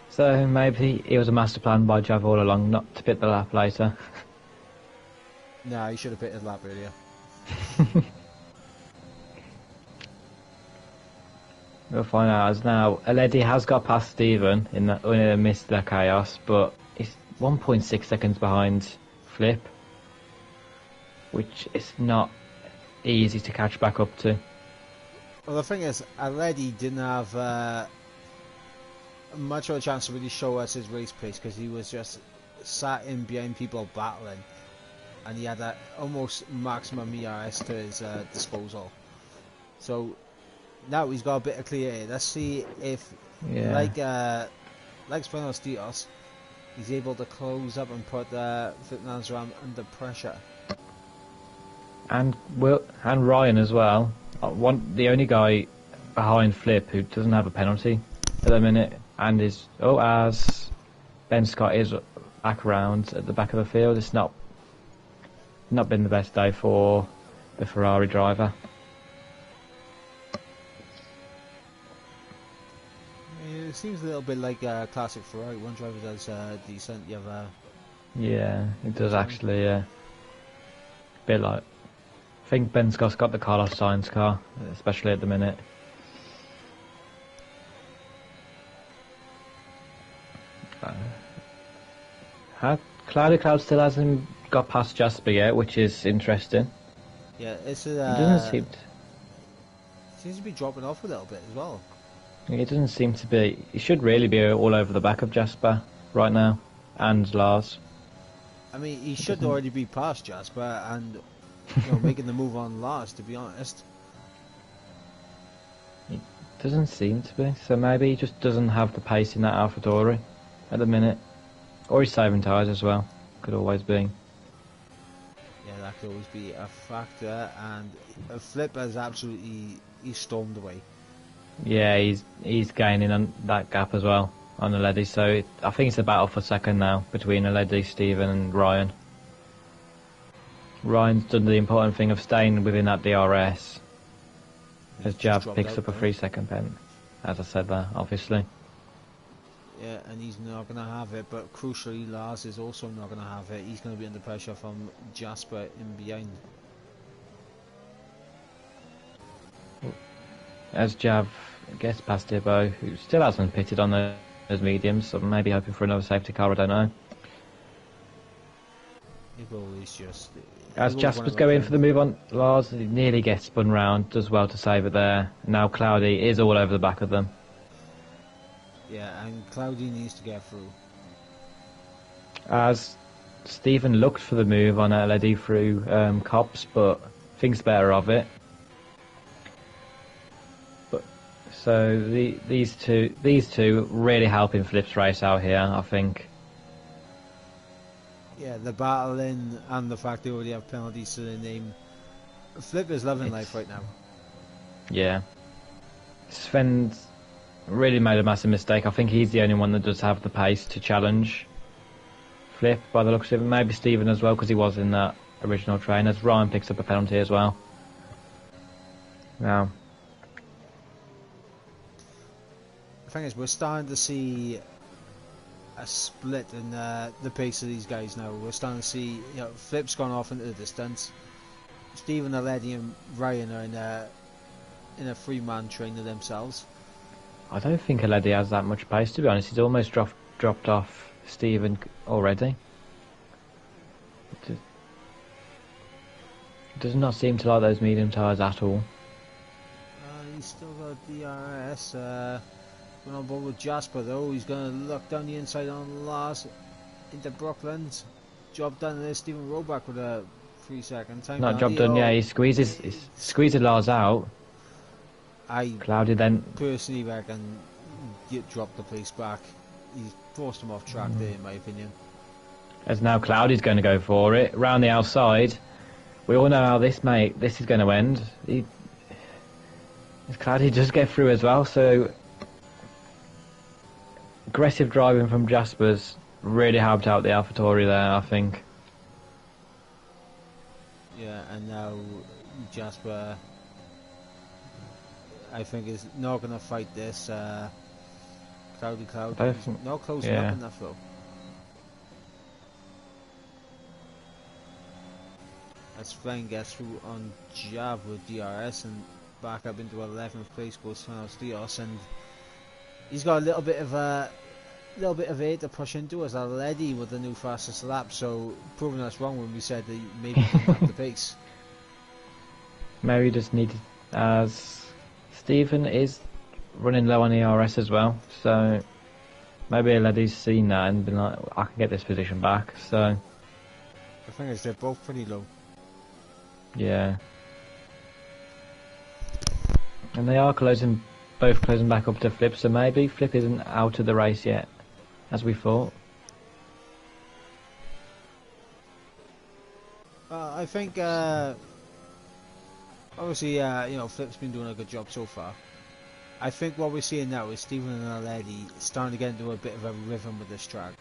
So maybe it was a master plan by Jav all along, not to pit the lap later. Nah, he should have pitted lap earlier. We'll find out as now. Aledi has got past Steven in the midst of the chaos, but he's 1.6 seconds behind Flip, which is not easy to catch back up to. Well, the thing is, Aledi didn't have much of a chance to really show us his race pace because he was just sat in behind people battling, and he had that almost maximum ERS to his disposal. So now he's got a bit of clear air. Let's see if, like Spanos Dios, he's able to close up and put Flip Lanzaram under pressure. And Ryan as well. The only guy behind Flip who doesn't have a penalty at the minute, and as Ben Scott is back around at the back of the field. It's not been the best day for the Ferrari driver. It seems a little bit like a classic Ferrari. One driver does decent, the other... Yeah, it does actually. A bit like. I think Ben Scott's got the Carlos Sainz car, especially at the minute. Cloudy Cloud still hasn't got past Jasper yet, which is interesting. Yeah, it's It doesn't seems to be dropping off a little bit as well. It doesn't seem to be. He should really be all over the back of Jasper right now, and Lars. I mean, he should already be past Jasper and making the move on last, to be honest. It doesn't seem to be. So maybe he just doesn't have the pace in that AlphaTauri at the minute. Or he's saving tyres as well. Could always be. Yeah, that could always be a factor. And Flip has absolutely stormed away. Yeah, he's gaining on that gap as well on Aledi. So I think it's a battle for second now between Aledi, Steven and Ryan. Ryan's done the important thing of staying within that DRS. As Jav picks up a 3 second pen. As I said there, obviously. Yeah, and he's not going to have it, but crucially Lars is also not going to have it. He's going to be under pressure from Jasper in behind. As Jav gets past Dibbo, who still hasn't pitted on those mediums, so maybe hoping for another safety car, I don't know. As Jasper's going for the move on Lars, he nearly gets spun round, does well to save it there. Now Cloudy is all over the back of them. Yeah, and Cloudy needs to get through. As Stephen looked for the move on Aledi through Cops, but thinks better of it. So these two really helping Flip's race out here, I think. Yeah, the battling and the fact they already have penalties to their name. Flip is loving life right now. Yeah. Sven's really made a massive mistake. I think he's the only one that does have the pace to challenge Flip by the looks of it. Maybe Steven as well, because he was in that original train, as Ryan picks up a penalty as well. Now, the thing is, we're starting to see a split in the pace of these guys now. We're starting to see, Flip's gone off into the distance. Steven, Aledi and Ryan are in a three-man train of themselves. I don't think Aledi has that much pace, to be honest. He's almost dropped off Steven already. Does not seem to like those medium tyres at all. He's still got DRS. Going on board with Jasper though. He's going to look down the inside on Lars into Brooklands. Job done there. Stephen Roback with a 3-second time Not penalty. job done, yeah. He squeezes Lars out. I Cloudy then personally reckon you drop the pace back. He's forced him off track there, in my opinion. as now Cloudy's going to go for it round the outside. We all know how this is going to end. Cloudy just get through as well, so aggressive driving from Jaspers really helped out the AlphaTauri there, I think. Yeah, and now Jasper, I think, is not going to fight this. Cloudy not close enough enough though. As Sven gets through on Jav with DRS and back up into 11th place goes Thanos Dios, and he's got a little bit of air to push into as already with the new fastest lap, so proving us wrong when we said that maybe he can back the pace. Maybe just needed, as Stephen is running low on ERS as well, so maybe Aleddy's seen that and been like, I can get this position back. So the thing is, they're both pretty low. Yeah, and they are both closing back up to Flip, so maybe Flip isn't out of the race yet, as we thought. I think obviously Flip's been doing a good job so far. I think what we're seeing now is Stephen and Aledi starting to get into a bit of a rhythm with this track.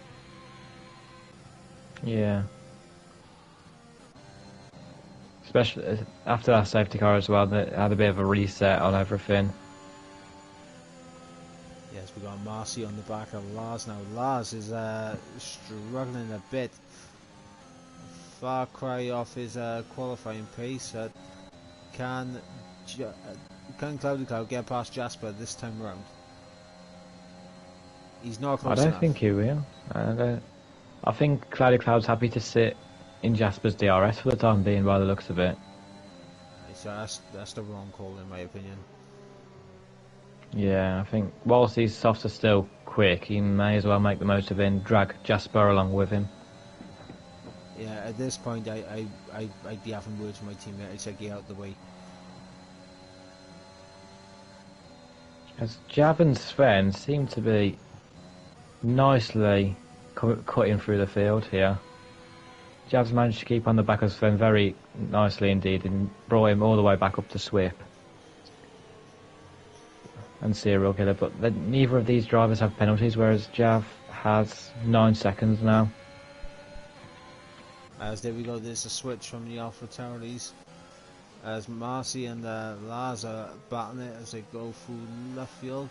Yeah. Especially after that safety car as well, they had a bit of a reset on everything. Yes, we got Marcy on the back of Lars now. Lars is struggling a bit. Far cry off his qualifying pace. Can Cloudy Cloud get past Jasper this time round? He's not close enough. I don't think he will. I think Cloudy Cloud's happy to sit in Jasper's DRS for the time being, by the looks of it. So that's the wrong call in my opinion. Yeah, I think whilst these softs are still quick, he may as well make the most of it and drag Jasper along with him. Yeah, at this point I'd be having words with my teammate. I'd say get out the way. As Jav and Sven seem to be nicely cutting through the field here. Jav's managed to keep on the back of Sven very nicely indeed and brought him all the way back up to Swip and Serial Killer, but neither of these drivers have penalties, whereas Jav has 9 seconds now. As there we go, there's a switch from the AlphaTauris as Marcy and Lars are battling it as they go through left field.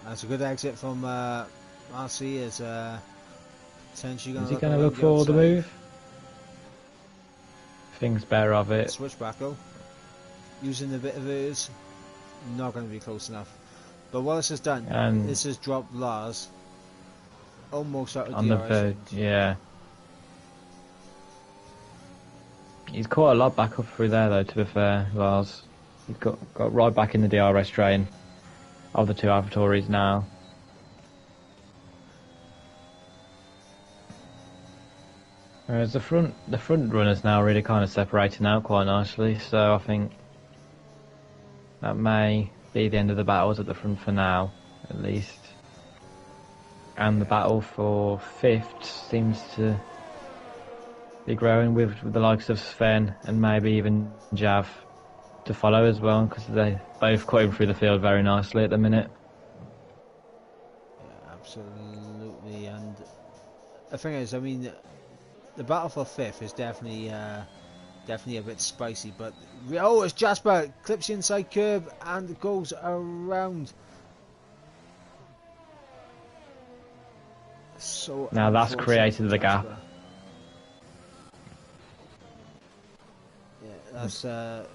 That's a good exit from Marcy as potentially going to Is he going to look for the move? Thinks better of it. Switch back though. Using the bit of hers, not going to be close enough. But what this has done, this has dropped Lars almost out of on the verge. Yeah. He's caught a lot back up through there though, to be fair, Lars. He's got right back in the DRS train of the two AlphaTauris now. Whereas the front runners now really kind of separating out quite nicely, so I think that may be the end of the battles at the front for now, at least. And the battle for 5th seems to be growing with the likes of Sven and maybe even Jav to follow as well, because they both cutting through the field very nicely at the minute. Yeah, absolutely. And the thing is, I mean, the battle for 5th is definitely a bit spicy, but it's Jasper clips the inside curb and goes around. So now that's created the gap. Yeah, that's but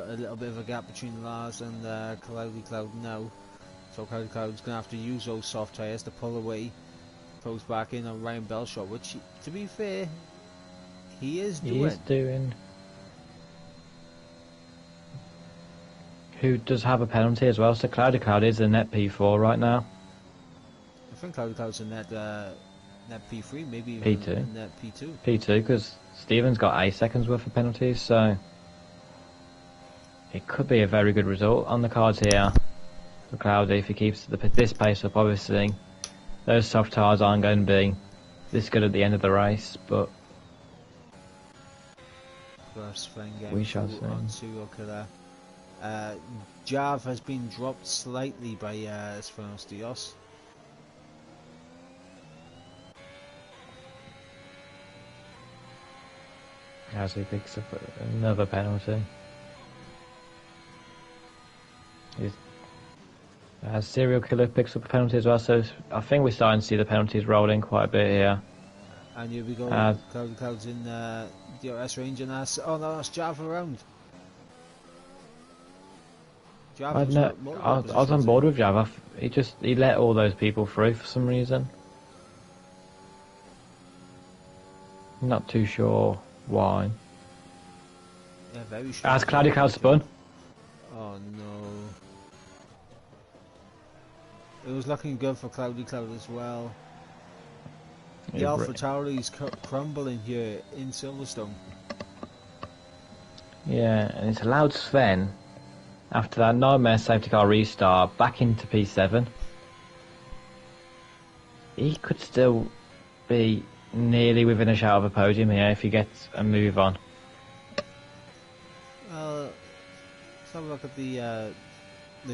a little bit of a gap between Lars and Cloudy Cloud now. So Cloudy Cloud's gonna have to use those soft tyres to pull away. Throws back in on Ryan Belshot, which, to be fair, He is He is doing. Who does have a penalty as well? So Cloudy Cloud is a net P4 right now. I think Cloudy Cloud's a net P3, maybe even P2. a net P2. P2, because Stephen's got 8 seconds worth of penalties, so it could be a very good result on the cards here for Cloudy if he keeps this pace up. Obviously, those soft tyres aren't going to be this good at the end of the race, but we shall see. On Serial Killer. Jav has been dropped slightly by Espanos Dios. As he picks up another penalty. Serial Killer picks up a penalty as well, so I think we're starting to see the penalties rolling quite a bit here. And here we go, Cloud's in DRS range, and oh no, that's Jav around. I was on board with Jav. He let all those people through for some reason. Not too sure why. Yeah, very strange. As Cloudy Cloud spun. Oh no. It was looking good for Cloudy Cloud as well. The Alpha Tauri is crumbling here in Silverstone. Yeah, and it's allowed Sven, after that nightmare safety car restart, back into P7. He could still be nearly within a shout of a podium here if he gets a move on. Let's have a look at the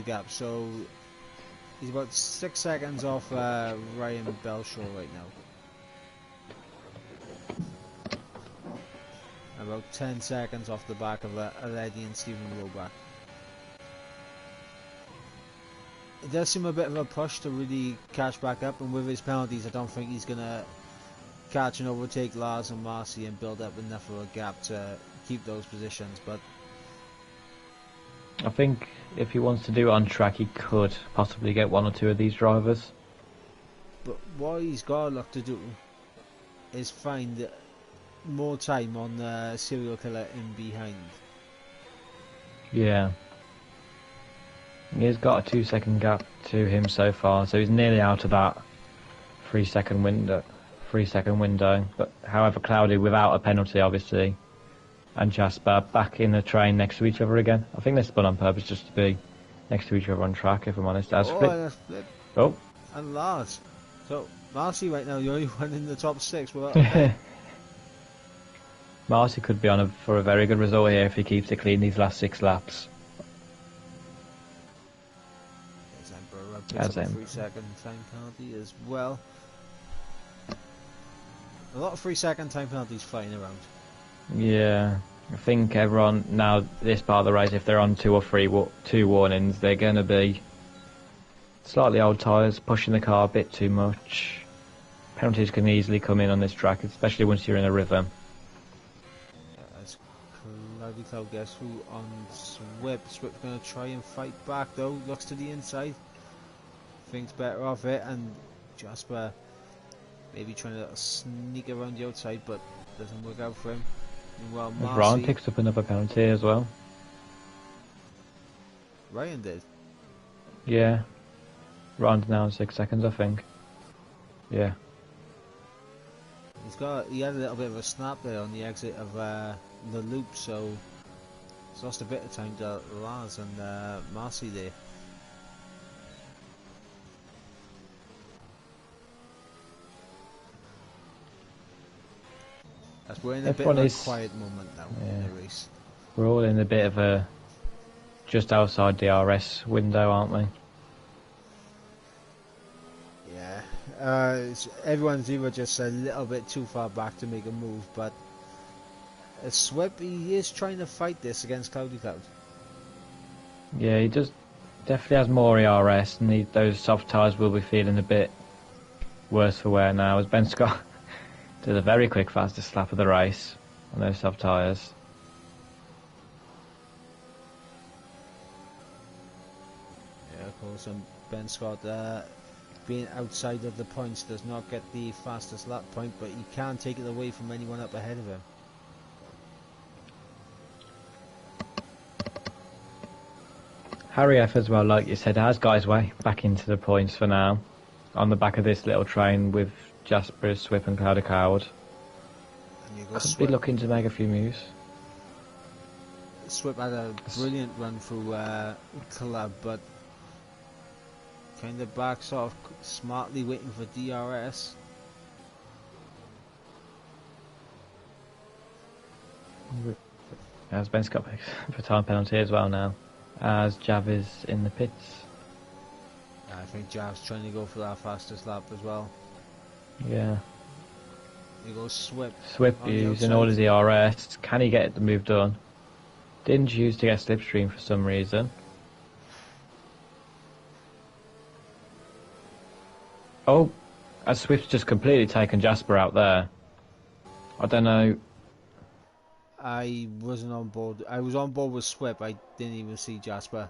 gap. So he's about 6 seconds off Ryan Belshaw right now. About 10 seconds off the back of Aledi and Stephen Roback. It does seem a bit of a push to really catch back up, and with his penalties I don't think he's going to catch and overtake Lars and Marcy and build up enough of a gap to keep those positions, but I think if he wants to do it on track he could possibly get one or two of these drivers. But what he's got to look to do is find more time on Serial Killer in behind. Yeah. He's got a 2 second gap to him so far, so he's nearly out of that 3 second window. But however, Cloudy without a penalty obviously, and Jasper back in the train next to each other again. I think they spun on purpose just to be next to each other on track, if I'm honest. Flip. Oh. And Lars. So Marcy right now, the only one in the top 6. Well, Marcy could be on for a very good result here if he keeps it clean these last 6 laps. As a 3 second time penalty as well. A lot of 3 second time penalties flying around. Yeah, I think everyone now this part of the race, if they're on 2 or 3 2 warnings, they're going to be slightly old tyres, pushing the car a bit too much. Penalties can easily come in on this track, especially once you're in a rhythm. As Cloudy Cloud gets through on Swift. Swift's going to try and fight back though, looks to the inside. Thinks better of it, and Jasper maybe trying to sneak around the outside, but doesn't work out for him. Meanwhile, Ryan picks up another penalty as well. Ryan did? Yeah. Ryan's now on 6 seconds, I think. Yeah. He had a little bit of a snap there on the exit of the loop, so he's lost a bit of time to Lars and Marcy there. As we're in a bit of a quiet moment now in the race. We're all in a bit of a just outside DRS window, aren't we? Yeah. Everyone's either just a little bit too far back to make a move, but Swift, he is trying to fight this against Cloudy Cloud. Yeah, he definitely has more ERS, and those soft tyres will be feeling a bit worse for wear now, as Ben Scott did a very quick fastest lap of the race on those soft tyres. Yeah, of course, and Ben Scott being outside of the points does not get the fastest lap point, but he can take it away from anyone up ahead of him. Harry F as well, like you said, has got his way back into the points for now. On the back of this little train with Jasper, Swip and Cloudy Cloud. And you go Could Swip. be looking to make a few moves. Swip had a brilliant run through Club, but kind of backs off, smartly waiting for DRS. As Ben's got for time penalty as well now, as Jav is in the pits. I think Jav's trying to go for that fastest lap as well. Yeah. He goes Swip. Swip using all his ERS. Can he get the move done? Didn't choose to get slipstream for some reason. Oh, as Swift's just completely taken Jasper out there. I don't know. I wasn't on board. I was on board with Swip. I didn't even see Jasper.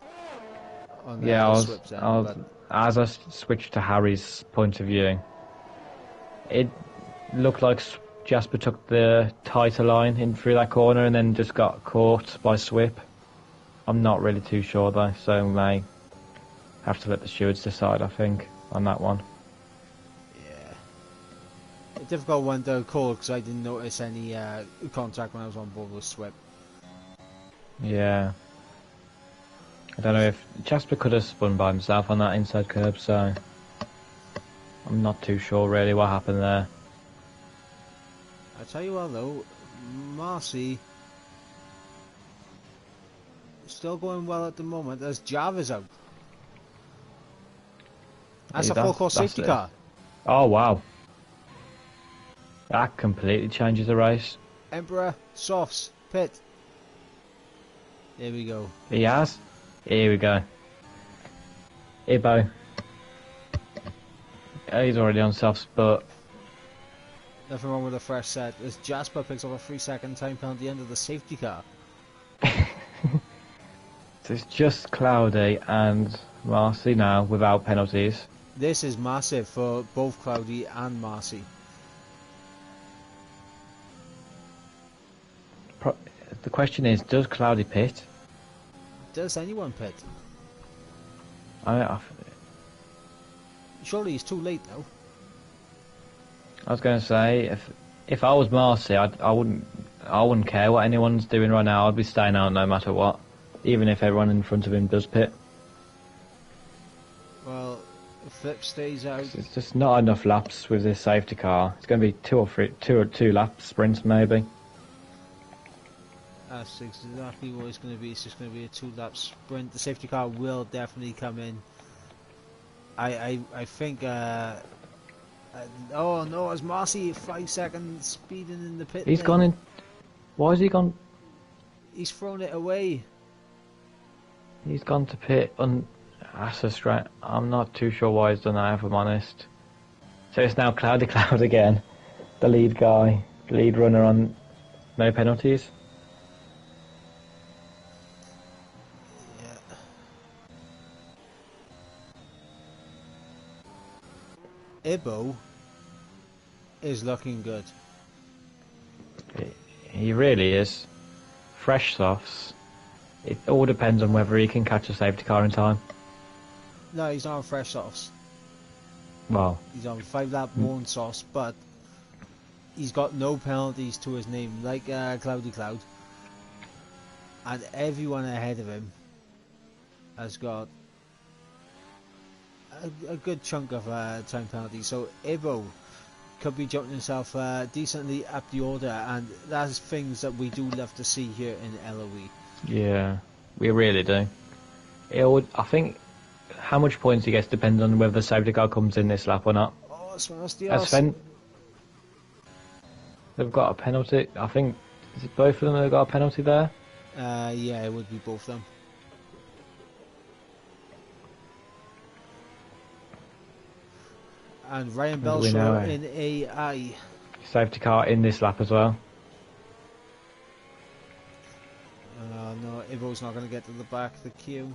On Yeah, Swip's end, as I switched to Harry's point of view, it looked like Jasper took the tighter line in through that corner and then just got caught by Swip. I'm not really too sure though, so we may have to let the stewards decide, I think, on that one. Yeah. A difficult one to call because I didn't notice any contact when I was on board with Swip. Yeah. I don't know if Jasper could have spun by himself on that inside curb, so I'm not too sure really what happened there. I tell you what though, Marcy still going well at the moment as Jav is out. That's a full course safety car. Oh wow. That completely changes the race. Emperor, softs, pit. There we go. He has? Here we go. Ibo. He's already on softs, but Nothing wrong with a fresh set as Jasper picks up a 3-second time penalty under the safety car. So it's just Cloudy and Marcy now without penalties. This is massive for both Cloudy and Marcy. The question is, does Cloudy pit? Does anyone pit? I Surely he's too late now. was going to say, if I was Marcy, I wouldn't care what anyone's doing right now. I'd be staying out no matter what, even if everyone in front of him does pit. Well, Flip stays out. It's just not enough laps with this safety car. It's going to be two lap sprints maybe. That's exactly what it's going to be. It's just going to be a 2-lap sprint. The safety car will definitely come in. I think. Oh no! As Marcy 5 seconds speeding in the pit. He's gone in. Why has he gone? He's thrown it away. He's gone to pit on. That's a straight. I'm not too sure why he's done that, if I'm honest. So it's now Cloudy Cloud again, the lead guy, lead runner on no penalties. Ibo is looking good. He really is. Fresh softs. It all depends on whether he can catch a safety car in time. No, he's not on fresh softs. Well, He's on 5-lap worn softs, but he's got no penalties to his name, like Cloudy Cloud. And everyone ahead of him has got a good chunk of time penalties. So Ibo could be jumping himself decently up the order, and that's things that we do love to see here in LOE. yeah, we really do. I think how much points he gets depends on whether the safety car comes in this lap or not. Oh, Sven, they've got a penalty. I think is it both of them that have got a penalty there? Yeah, it would be both of them. And Ryan Belcher in AI. Safety car in this lap as well. No, Ivo's not going to get to the back of the queue.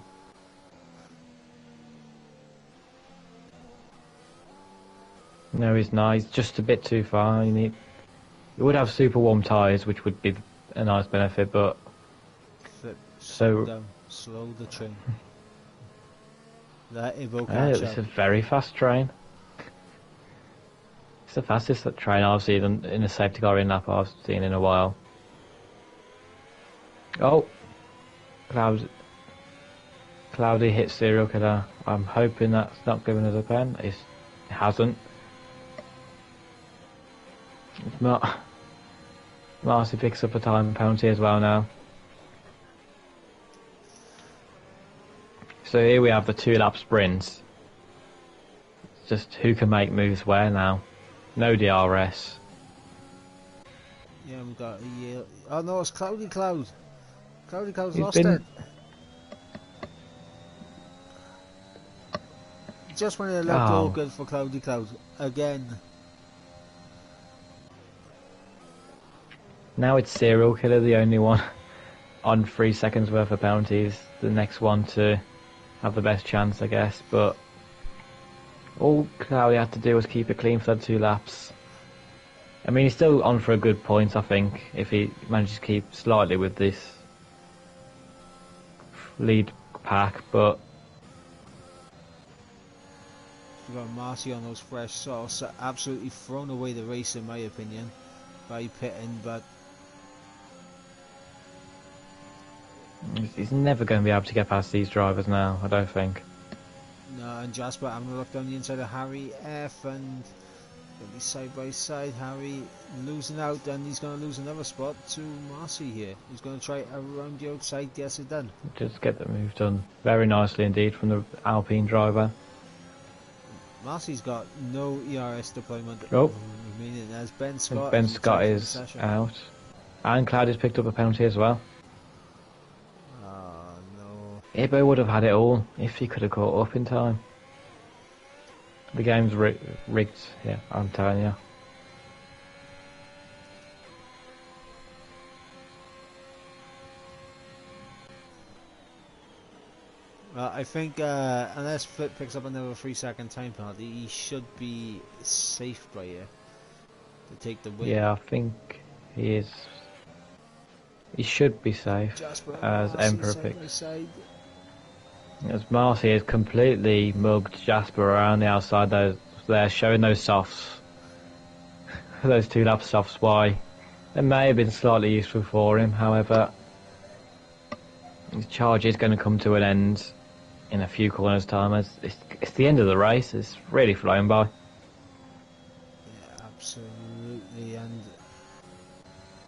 No, he's not. He's just a bit too far. You would have super warm tyres, which would be a nice benefit, but Flip, so down, slow the train. Let Ibo Yeah, catch it's up. a very fast train. It's the fastest train I've seen in a safety car in lap I've seen in a while. Oh, Cloudy hit serial killer. I'm hoping that's not giving us a pen. It hasn't. Marcy picks up a time penalty as well now. So here we have the 2-lap sprints. It's just who can make moves where now. No DRS. Yeah, we got a year. Oh no, it's Cloudy Cloud. Cloudy Cloud's He's lost been- it. Just when it looked all good for Cloudy Cloud again. Now it's serial killer, the only one on 3 seconds worth of penalties. The next one to have the best chance, I guess. But all Cloudy had to do was keep it clean for the 2 laps. I mean, he's still on for a good point, I think, if he manages to keep slightly with this lead pack. But We got Marcy on those fresh sauce. Absolutely thrown away the race, in my opinion, by pitting. But he's never going to be able to get past these drivers now, I don't think. no, and Jasper having a look down the inside of Harry F, and they'll be side by side. Harry losing out, and he's going to lose another spot to Marcy here. He's going to try around the outside. Yes, it's done. Just get the move done very nicely indeed from the Alpine driver. Marcy's got no ERS deployment. Oh. Meaning as Ben Scott. Ben Scott is out. And Cloudy's picked up a penalty as well. Oh no. Ibo would have had it all if he could have caught up in time. The game's rigged, yeah, I'm telling you. Well, I think unless Flip picks up another 3-second time penalty, he should be safe by here to take the win. Yeah, I think he is. He should be safe Jasper as Marcy Emperor side picks. by side. As Marcy has completely mugged Jasper around the outside there, showing those softs. Those 2-lap softs, why they may have been slightly useful for him, however, his charge is going to come to an end in a few corners' time. As it's the end of the race, it's really flown by. Yeah, absolutely. And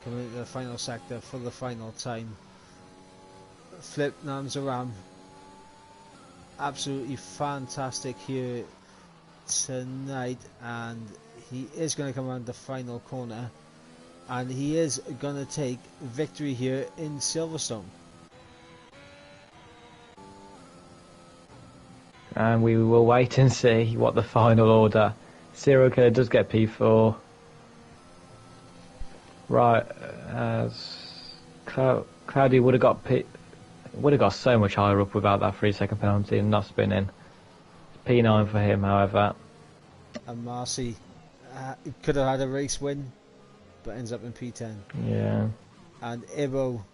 coming into the final sector for the final time. Flip Namzaram. Absolutely fantastic here tonight, and he is going to come around the final corner, and he is going to take victory here in Silverstone. And we will wait and see what the final order. Serial Killer does get P4. Right, as Cloudy would have got so much higher up without that 3-second penalty and not spinning. P9 for him, however. And Marcy could have had a race win, but ends up in P10. Yeah. And Ibo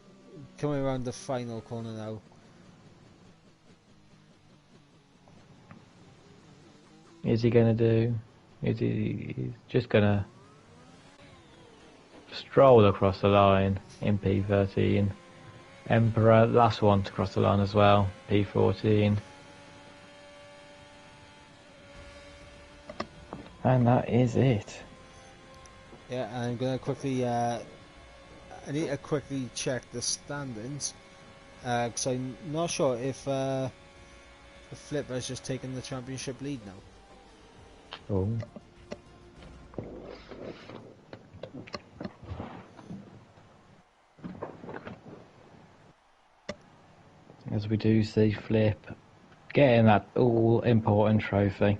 coming around the final corner now. Is he going to do? He's just going to stroll across the line in P13. Emperor, last one to cross the line as well, P14. And that is it. Yeah, and I'm going to quickly, I need to quickly check the standings, because I'm not sure if the Flip has just taken the championship lead now. Oh. As we do see Flip getting that all-important trophy.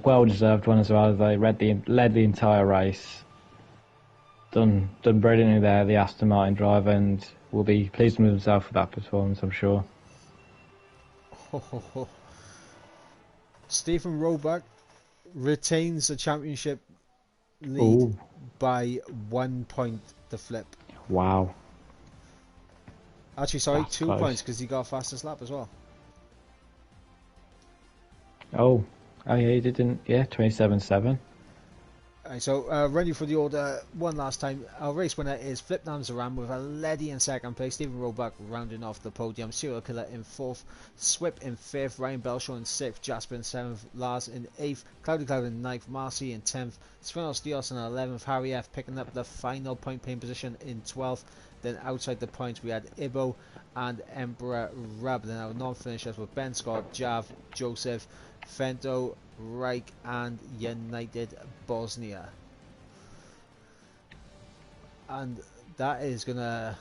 Well-deserved one as well. They led the entire race. Done brilliantly there, the Aston Martin driver, and will be pleased with himself for that performance, I'm sure. Stephen Roebuck retains the championship lead Ooh. by 1 point to Flip. Wow. Actually, sorry, That's 2 close. points because he got fastest lap as well. Oh, yeah, he didn't. Yeah, 27-7. Alright, so running for the order one last time. Our race winner is Flip Namzaram with a Letty in second place, Stephen Roebuck rounding off the podium, Serial Killer in fourth, Swip in fifth, Ryan Belshaw in sixth, Jasper in seventh, Lars in eighth, Cloudy Cloud in ninth, Marcy in 10th, Svenos Dios in 11th, Harry F picking up the final point paying position in 12th. Then outside the points we had Ibo and Emperor Rub. Then our non-finishers were Ben Scott, Jav, Joseph, Fento, Reich and United Bosnia. And that is gonna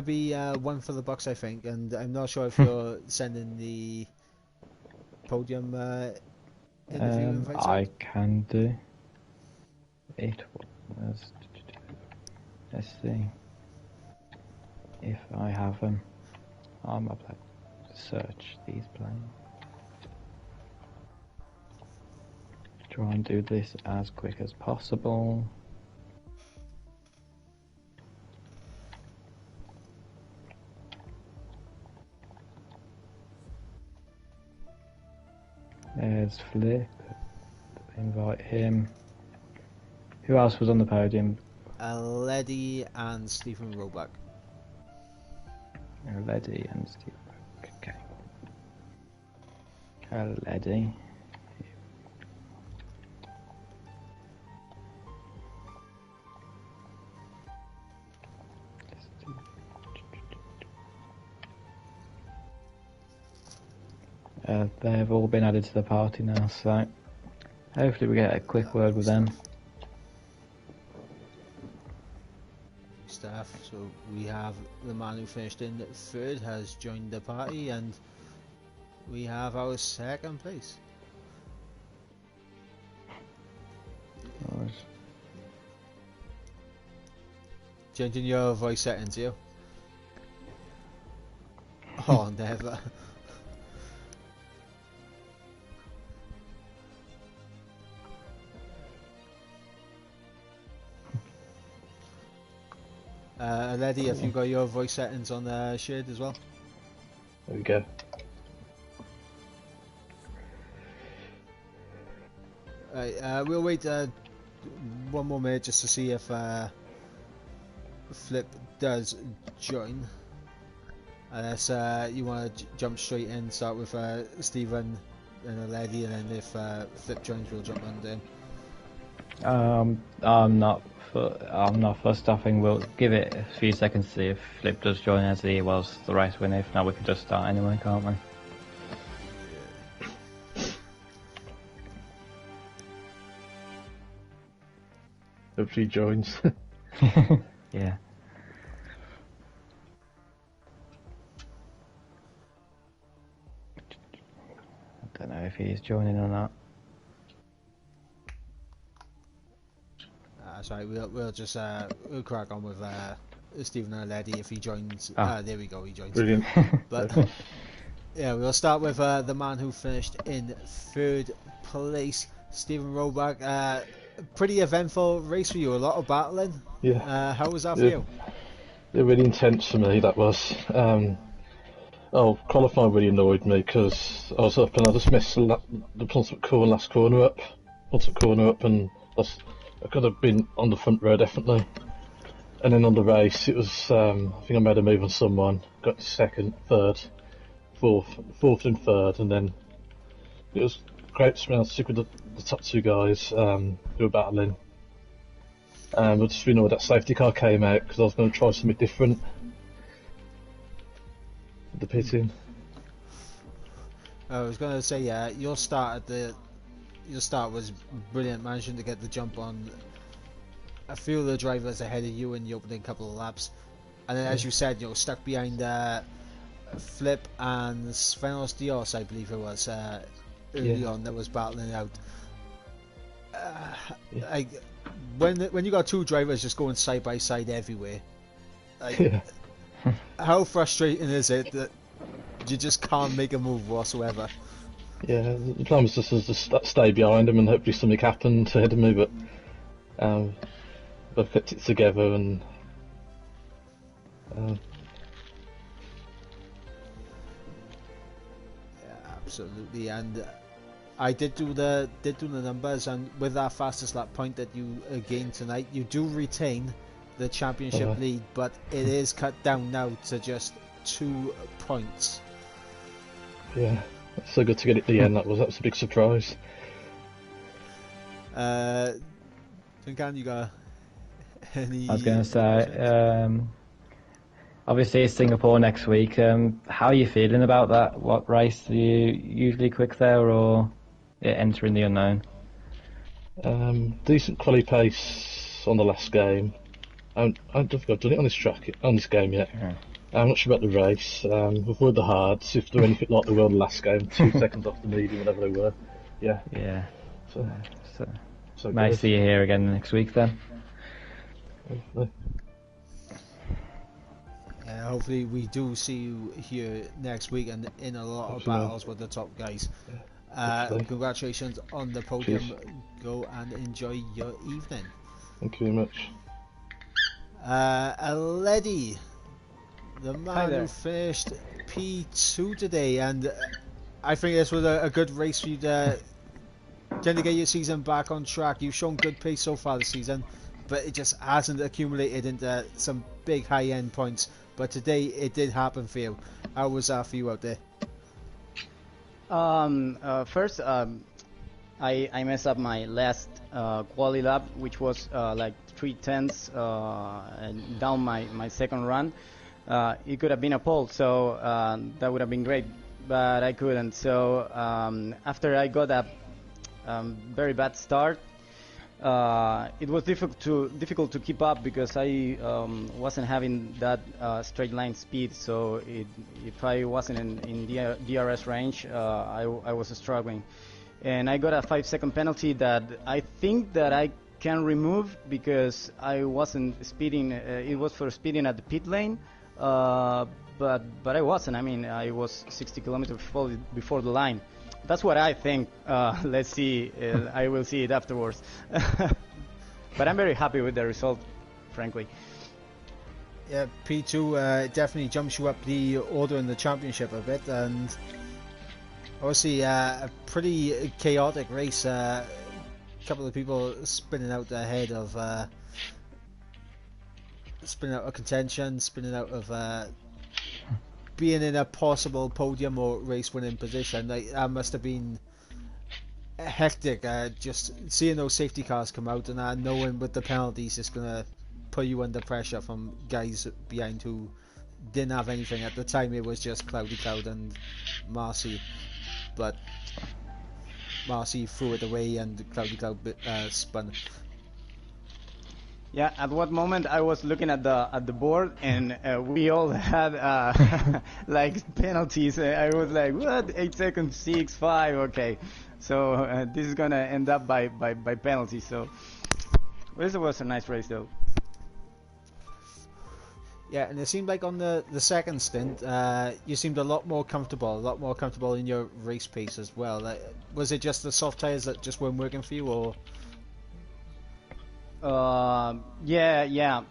be one for the Bucks, I think, and I'm not sure if you're sending the podium interview invites I out. can do. It was. Let's see if I have them. I'm up to search these planes. Try and do this as quick as possible. There's Flip. Invite him. Who else was on the podium? Ledy and Stephen Roebuck. Ledy and Steve. Okay. Ledy. They've all been added to the party now, so hopefully we get a quick word with them. Staff. So we have the man who finished in third has joined the party, and we have our second place. Nice. Changing your voice settings, you? Oh, never. Ledy, have you got your voice settings on shared as well? There we go. Right, we'll wait one more minute just to see if Flip does join. Unless you want to jump straight in, start with Stephen and Ledy, and then if Flip joins, we'll jump on him. I'm not fussed. I think we'll give it a few seconds to see if Flip does join as he was the race winner. If not, we can just start anyway, can't we? Hopefully he joins. Yeah. I don't know if he's joining or not. Sorry, we'll just we'll crack on with Stephen and Ledy if he joins. There we go, he joins. Brilliant. But yeah, we'll start with the man who finished in third place, Stephen Roebuck. Pretty eventful race for you, a lot of battling. Yeah. How was that for you? They're really intense for me, that was. Qualifying really annoyed me because I was up and I just missed the last corner up. And I could have been on the front row definitely. And then on the race, it was, I think I made a move on someone, got to second, third, fourth and third, and then it was great to be able to stick with the top two guys who were battling. I just annoyed that safety car came out because I was going to try something different. The pitting. I was going to say, yeah, your start was brilliant, managing to get the jump on a few of the drivers ahead of you in the opening couple of laps, and then as you said, stuck behind Flip and Svenos Dios, I believe it was early on, that was battling out. When you got two drivers just going side by side everywhere, how frustrating is it that you just can't make a move whatsoever? Yeah, the plan was just to stay behind him and hopefully something happened ahead of me, but both kept it together and absolutely. And I did do the numbers, and with that fastest lap point that you gained tonight, you do retain the championship lead, but it is cut down now to just 2 points. Yeah, it's so good to get it at the end. That was a big surprise. Duncan, you got any? I was going to say, obviously it's Singapore next week. How are you feeling about that? What race do you usually quick there, or entering the unknown? Decent quali pace on the last game. I don't think I've done it on this game yet. Yeah. I'm not sure about the race. Avoid the hards. If they're anything like they were the last game, 2 seconds off the medium, whatever they were. Yeah. Yeah. So May good. see you here again next week then. Hopefully. Hopefully we do see you here next week and in a lot of Hopefully. battles with the top guys. Hopefully. Congratulations on the podium. Cheers. Go and enjoy your evening. Thank you very much. Aledi, the Hi man there. who finished P2 today, and I think this was a good race for you to kind of get your season back on track. You've shown good pace so far this season, but it just hasn't accumulated into some big high-end points. But today it did happen for you. How was that for you out there? First, I messed up my last quali lap, which was like 3/10 and down my second run. It could have been a pole, so that would have been great, but I couldn't. So after I got a very bad start, it was difficult to keep up because I wasn't having that straight line speed. So if I wasn't in DRS range, I was struggling, and I got a 5-second penalty that I think that I can remove because I wasn't speeding. It was for speeding at the pit lane, but I wasn't. I mean, I was 60 kilometers before the line. That's what I think. Let's see. I will see it afterwards. But I'm very happy with the result, frankly. Yeah, P2 definitely jumps you up the order in the championship a bit, and obviously a pretty chaotic race. A couple of people spinning out ahead of spinning out of contention, spinning out of being in a possible podium or race winning position. Like, that must have been hectic, just seeing those safety cars come out and knowing with the penalties it's going to put you under pressure from guys behind who didn't have anything. At the time it was just Cloudy Cloud and Marcy, but Marcy threw it away and Cloudy Cloud spun. Yeah, at what moment I was looking at the board and we all had like penalties. I was like, what? 8 seconds, 6, 5, okay. So this is gonna end up by penalties. So this was a nice race though. Yeah, and it seemed like on the second stint, you seemed a lot more comfortable in your race pace as well. Like, was it just the soft tires that just weren't working for you, or? Yeah.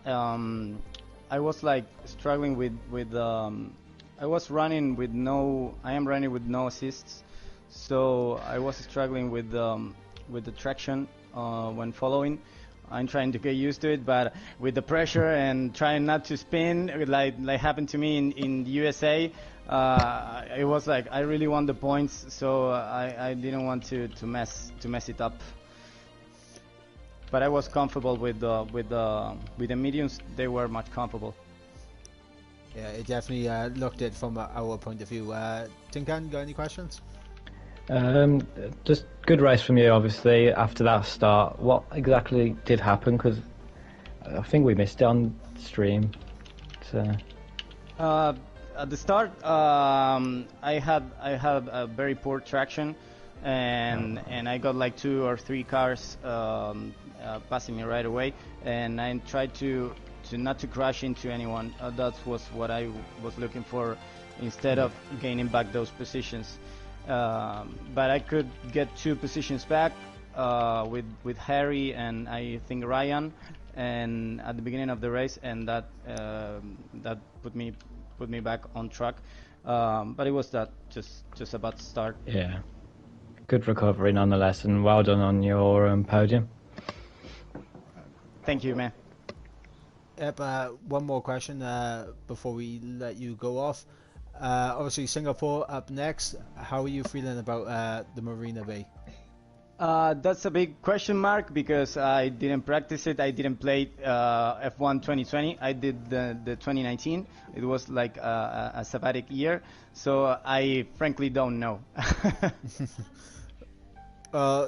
I was like struggling with I am running with no assists, so I was struggling with the traction when following. I'm trying to get used to it, but with the pressure and trying not to spin, like happened to me in the USA, it was like I really want the points, so I didn't want to mess it up. But I was comfortable with the mediums. They were much comfortable. Yeah, it definitely looked it from our point of view. Tinkan, got any questions? Just good race from you, obviously. After that start, what exactly did happen? Because I think we missed it on stream. So. At the start, I had a very poor traction, and I got like 2 or 3 cars passing me right away, and I tried to not to crash into anyone. That was what I was looking for, instead of gaining back those positions. But I could get 2 positions back with Harry and I think Ryan, and at the beginning of the race, and that put me back on track. But it was that just about to start. Yeah. Good recovery nonetheless, and well done on your podium. Thank you, man. Yep, one more question before we let you go off. Obviously, Singapore up next. How are you feeling about the Marina Bay? That's a big question mark because I didn't practice it. I didn't play F1 2020. I did the 2019. It was like a sabbatic year, so I frankly don't know.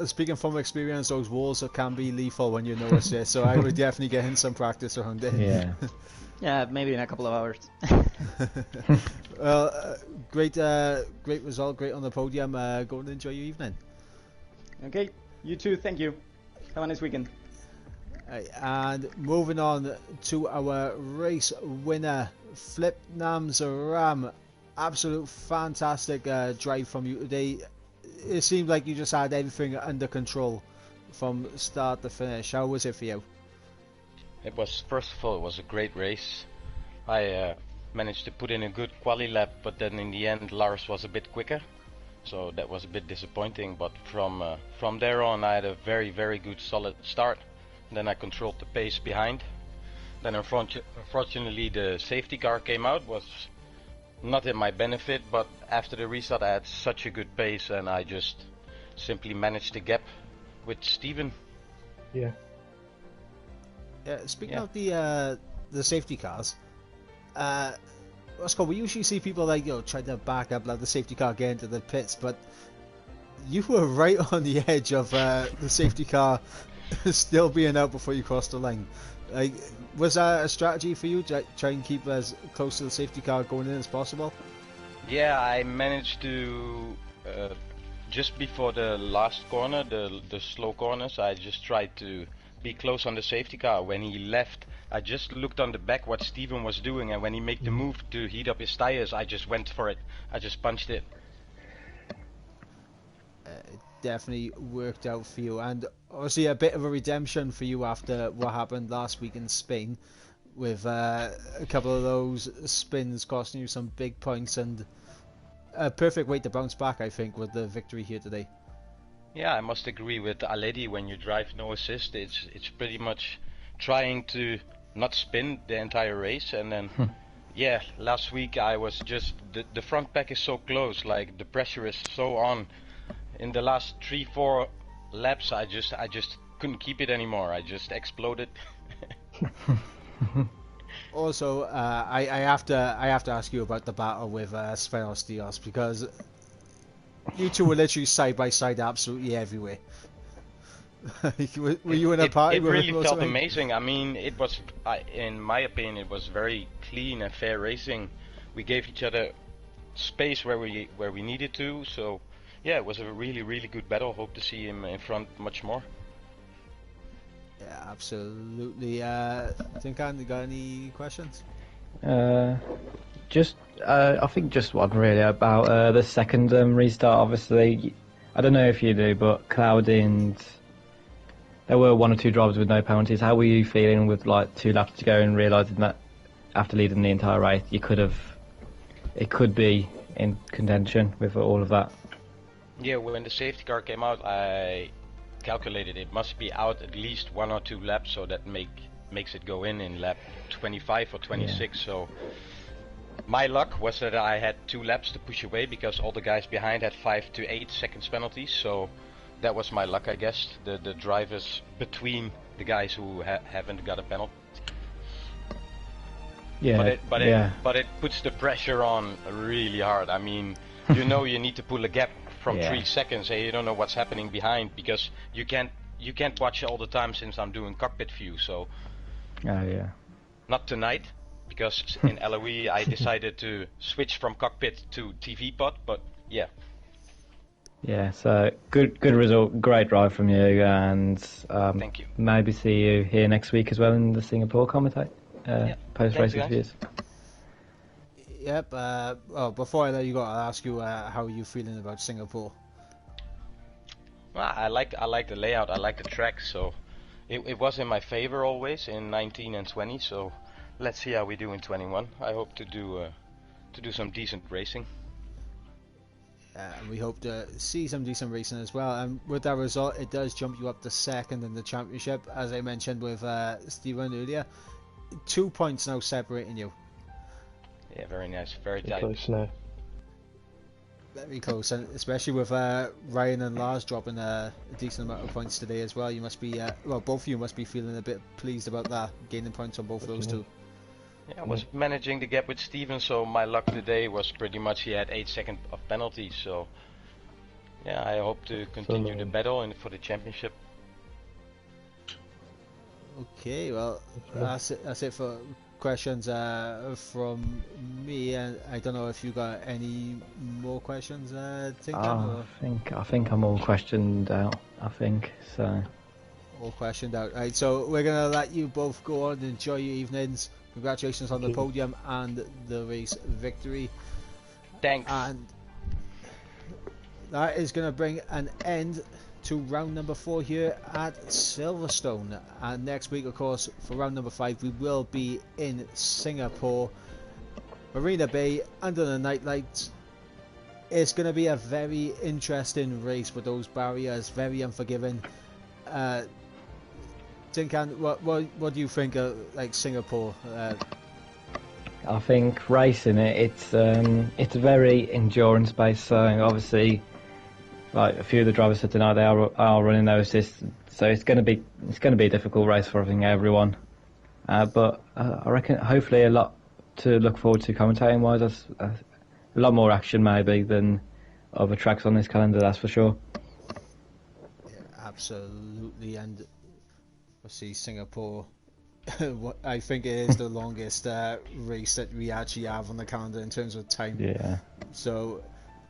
Speaking from experience, those walls can be lethal when you know it's there, so I would definitely get in some practice around it. Yeah. Yeah, maybe in a couple of hours. Well, great result, great on the podium. Go and enjoy your evening. Okay, you too. Thank you. Have a nice weekend. And moving on to our race winner, Flip Nams Ram. Absolute fantastic drive from you today. It seemed like you just had everything under control from start to finish. How was it for you? It was, first of all, it was a great race. I managed to put in a good quali lap, but then in the end Lars was a bit quicker, so that was a bit disappointing. But from there on I had a very, very good solid start. Then I controlled the pace behind. Then unfortunately the safety car came out, was not in my benefit, but after the restart I had such a good pace and I just simply managed the gap with Steven. Yeah. Speaking of the safety cars, Oscar, we usually see people like try to back up, let the safety car get into the pits, but you were right on the edge of the safety car still being out before you crossed the line. Like, was that a strategy for you to try and keep as close to the safety car going in as possible? Yeah, I managed to just before the last corner, the slow corners, I just tried to be close on the safety car. When he left, I just looked on the back what Steven was doing, and when he made the move to heat up his tires, I just went for it. I just punched it. It definitely worked out for you, and obviously a bit of a redemption for you after what happened last week in Spain, with a couple of those spins costing you some big points, and a perfect way to bounce back, I think, with the victory here today. Yeah, I must agree with Aledi. When you drive no assist, it's pretty much trying to not spin the entire race. And then, yeah, last week I was just the front pack is so close, like the pressure is so on. In the last 3-4 laps, I just couldn't keep it anymore. I just exploded. Also, I have to ask you about the battle with Svenos Dios, because you two were literally side by side, absolutely everywhere. Were you in a party? It really felt amazing. I mean, it was, in my opinion, it was very clean and fair racing. We gave each other space where we needed to. So, yeah, it was a really, really good battle. Hope to see him in front much more. Yeah, absolutely. Think Andy got any questions? I think just one really about the second restart. Obviously, I don't know if you do, but Cloudy and there were 1 or 2 drivers with no penalties. How were you feeling with like 2 laps to go and realising that after leading the entire race, it could be in contention with all of that? Yeah, when the safety car came out, I calculated it must be out at least 1 or 2 laps, so that makes it go in lap 25 or 26. Yeah. So my luck was that I had 2 laps to push away because all the guys behind had 5 to 8 seconds penalties. So that was my luck, I guess. The drivers between the guys who haven't got a penalty. Yeah. But it puts the pressure on really hard. I mean, you need to pull a gap from 3 seconds, and you don't know what's happening behind because you can't watch all the time since I'm doing cockpit view. So not tonight, because in LOE I decided to switch from cockpit to TV pod. But yeah. Yeah, so good result, great drive from you, and thank you. Maybe see you here next week as well in the Singapore commentate post-race interviews. Yep. Well, before I let you go, I'll ask you how are you feeling about Singapore? Well, I like the layout. I like the track. So it was in my favor always in 19 and 20. So let's see how we do in 21. I hope to to do some decent racing. And we hope to see some decent racing as well. And with that result, it does jump you up to second in the championship, as I mentioned with Steven earlier. 2 points now separating you. Yeah, very nice, very Pretty tight. close now. Very close, and especially with Ryan and Lars dropping a decent amount of points today as well. You must be, well, both of you must be feeling a bit pleased about that, gaining points on both of those two. Yeah, I was managing the gap with Steven, so my luck today was pretty much he had 8 seconds of penalty. So yeah, I hope to continue the battle for the championship. Okay, well, that's it for questions from me, and I don't know if you got any more questions, Tinkan, I think I'm all questioned out. I think so. all questioned out. Right, so we're gonna let you both go on and enjoy your evenings. Congratulations on the podium and the race victory. Thanks. And that is gonna bring an end to round number 4 here at Silverstone. And next week, of course, for round number 5, we will be in Singapore, Marina Bay, under the night lights. It's going to be a very interesting race with those barriers, very unforgiving. Tinkan, what do you think of like Singapore? I think racing it's a very endurance based. So obviously, like a few of the drivers said tonight, they are running those systems, so it's going to be a difficult race for I think everyone. But I reckon hopefully a lot to look forward to commentating wise. A lot more action maybe than other tracks on this calendar, that's for sure. Yeah, absolutely, and I see Singapore. I think it is the longest race that we actually have on the calendar in terms of time. Yeah. So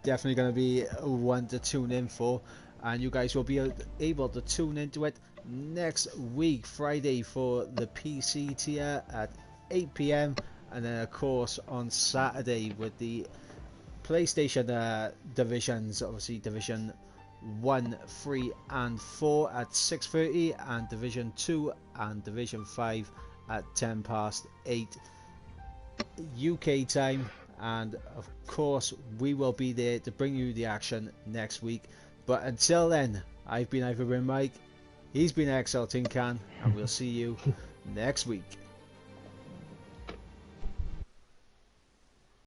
definitely going to be one to tune in for, and you guys will be able to tune into it next week, Friday, for the PC tier at 8 p.m, and then of course on Saturday with the PlayStation divisions, obviously Division 1, 3 and 4 at 6:30, and Division 2 and Division 5 at 10 past 8 UK time. And of course we will be there to bring you the action next week. But until then, I've been Ivan Mike, he's been XL Tinkan, and we'll see you next week.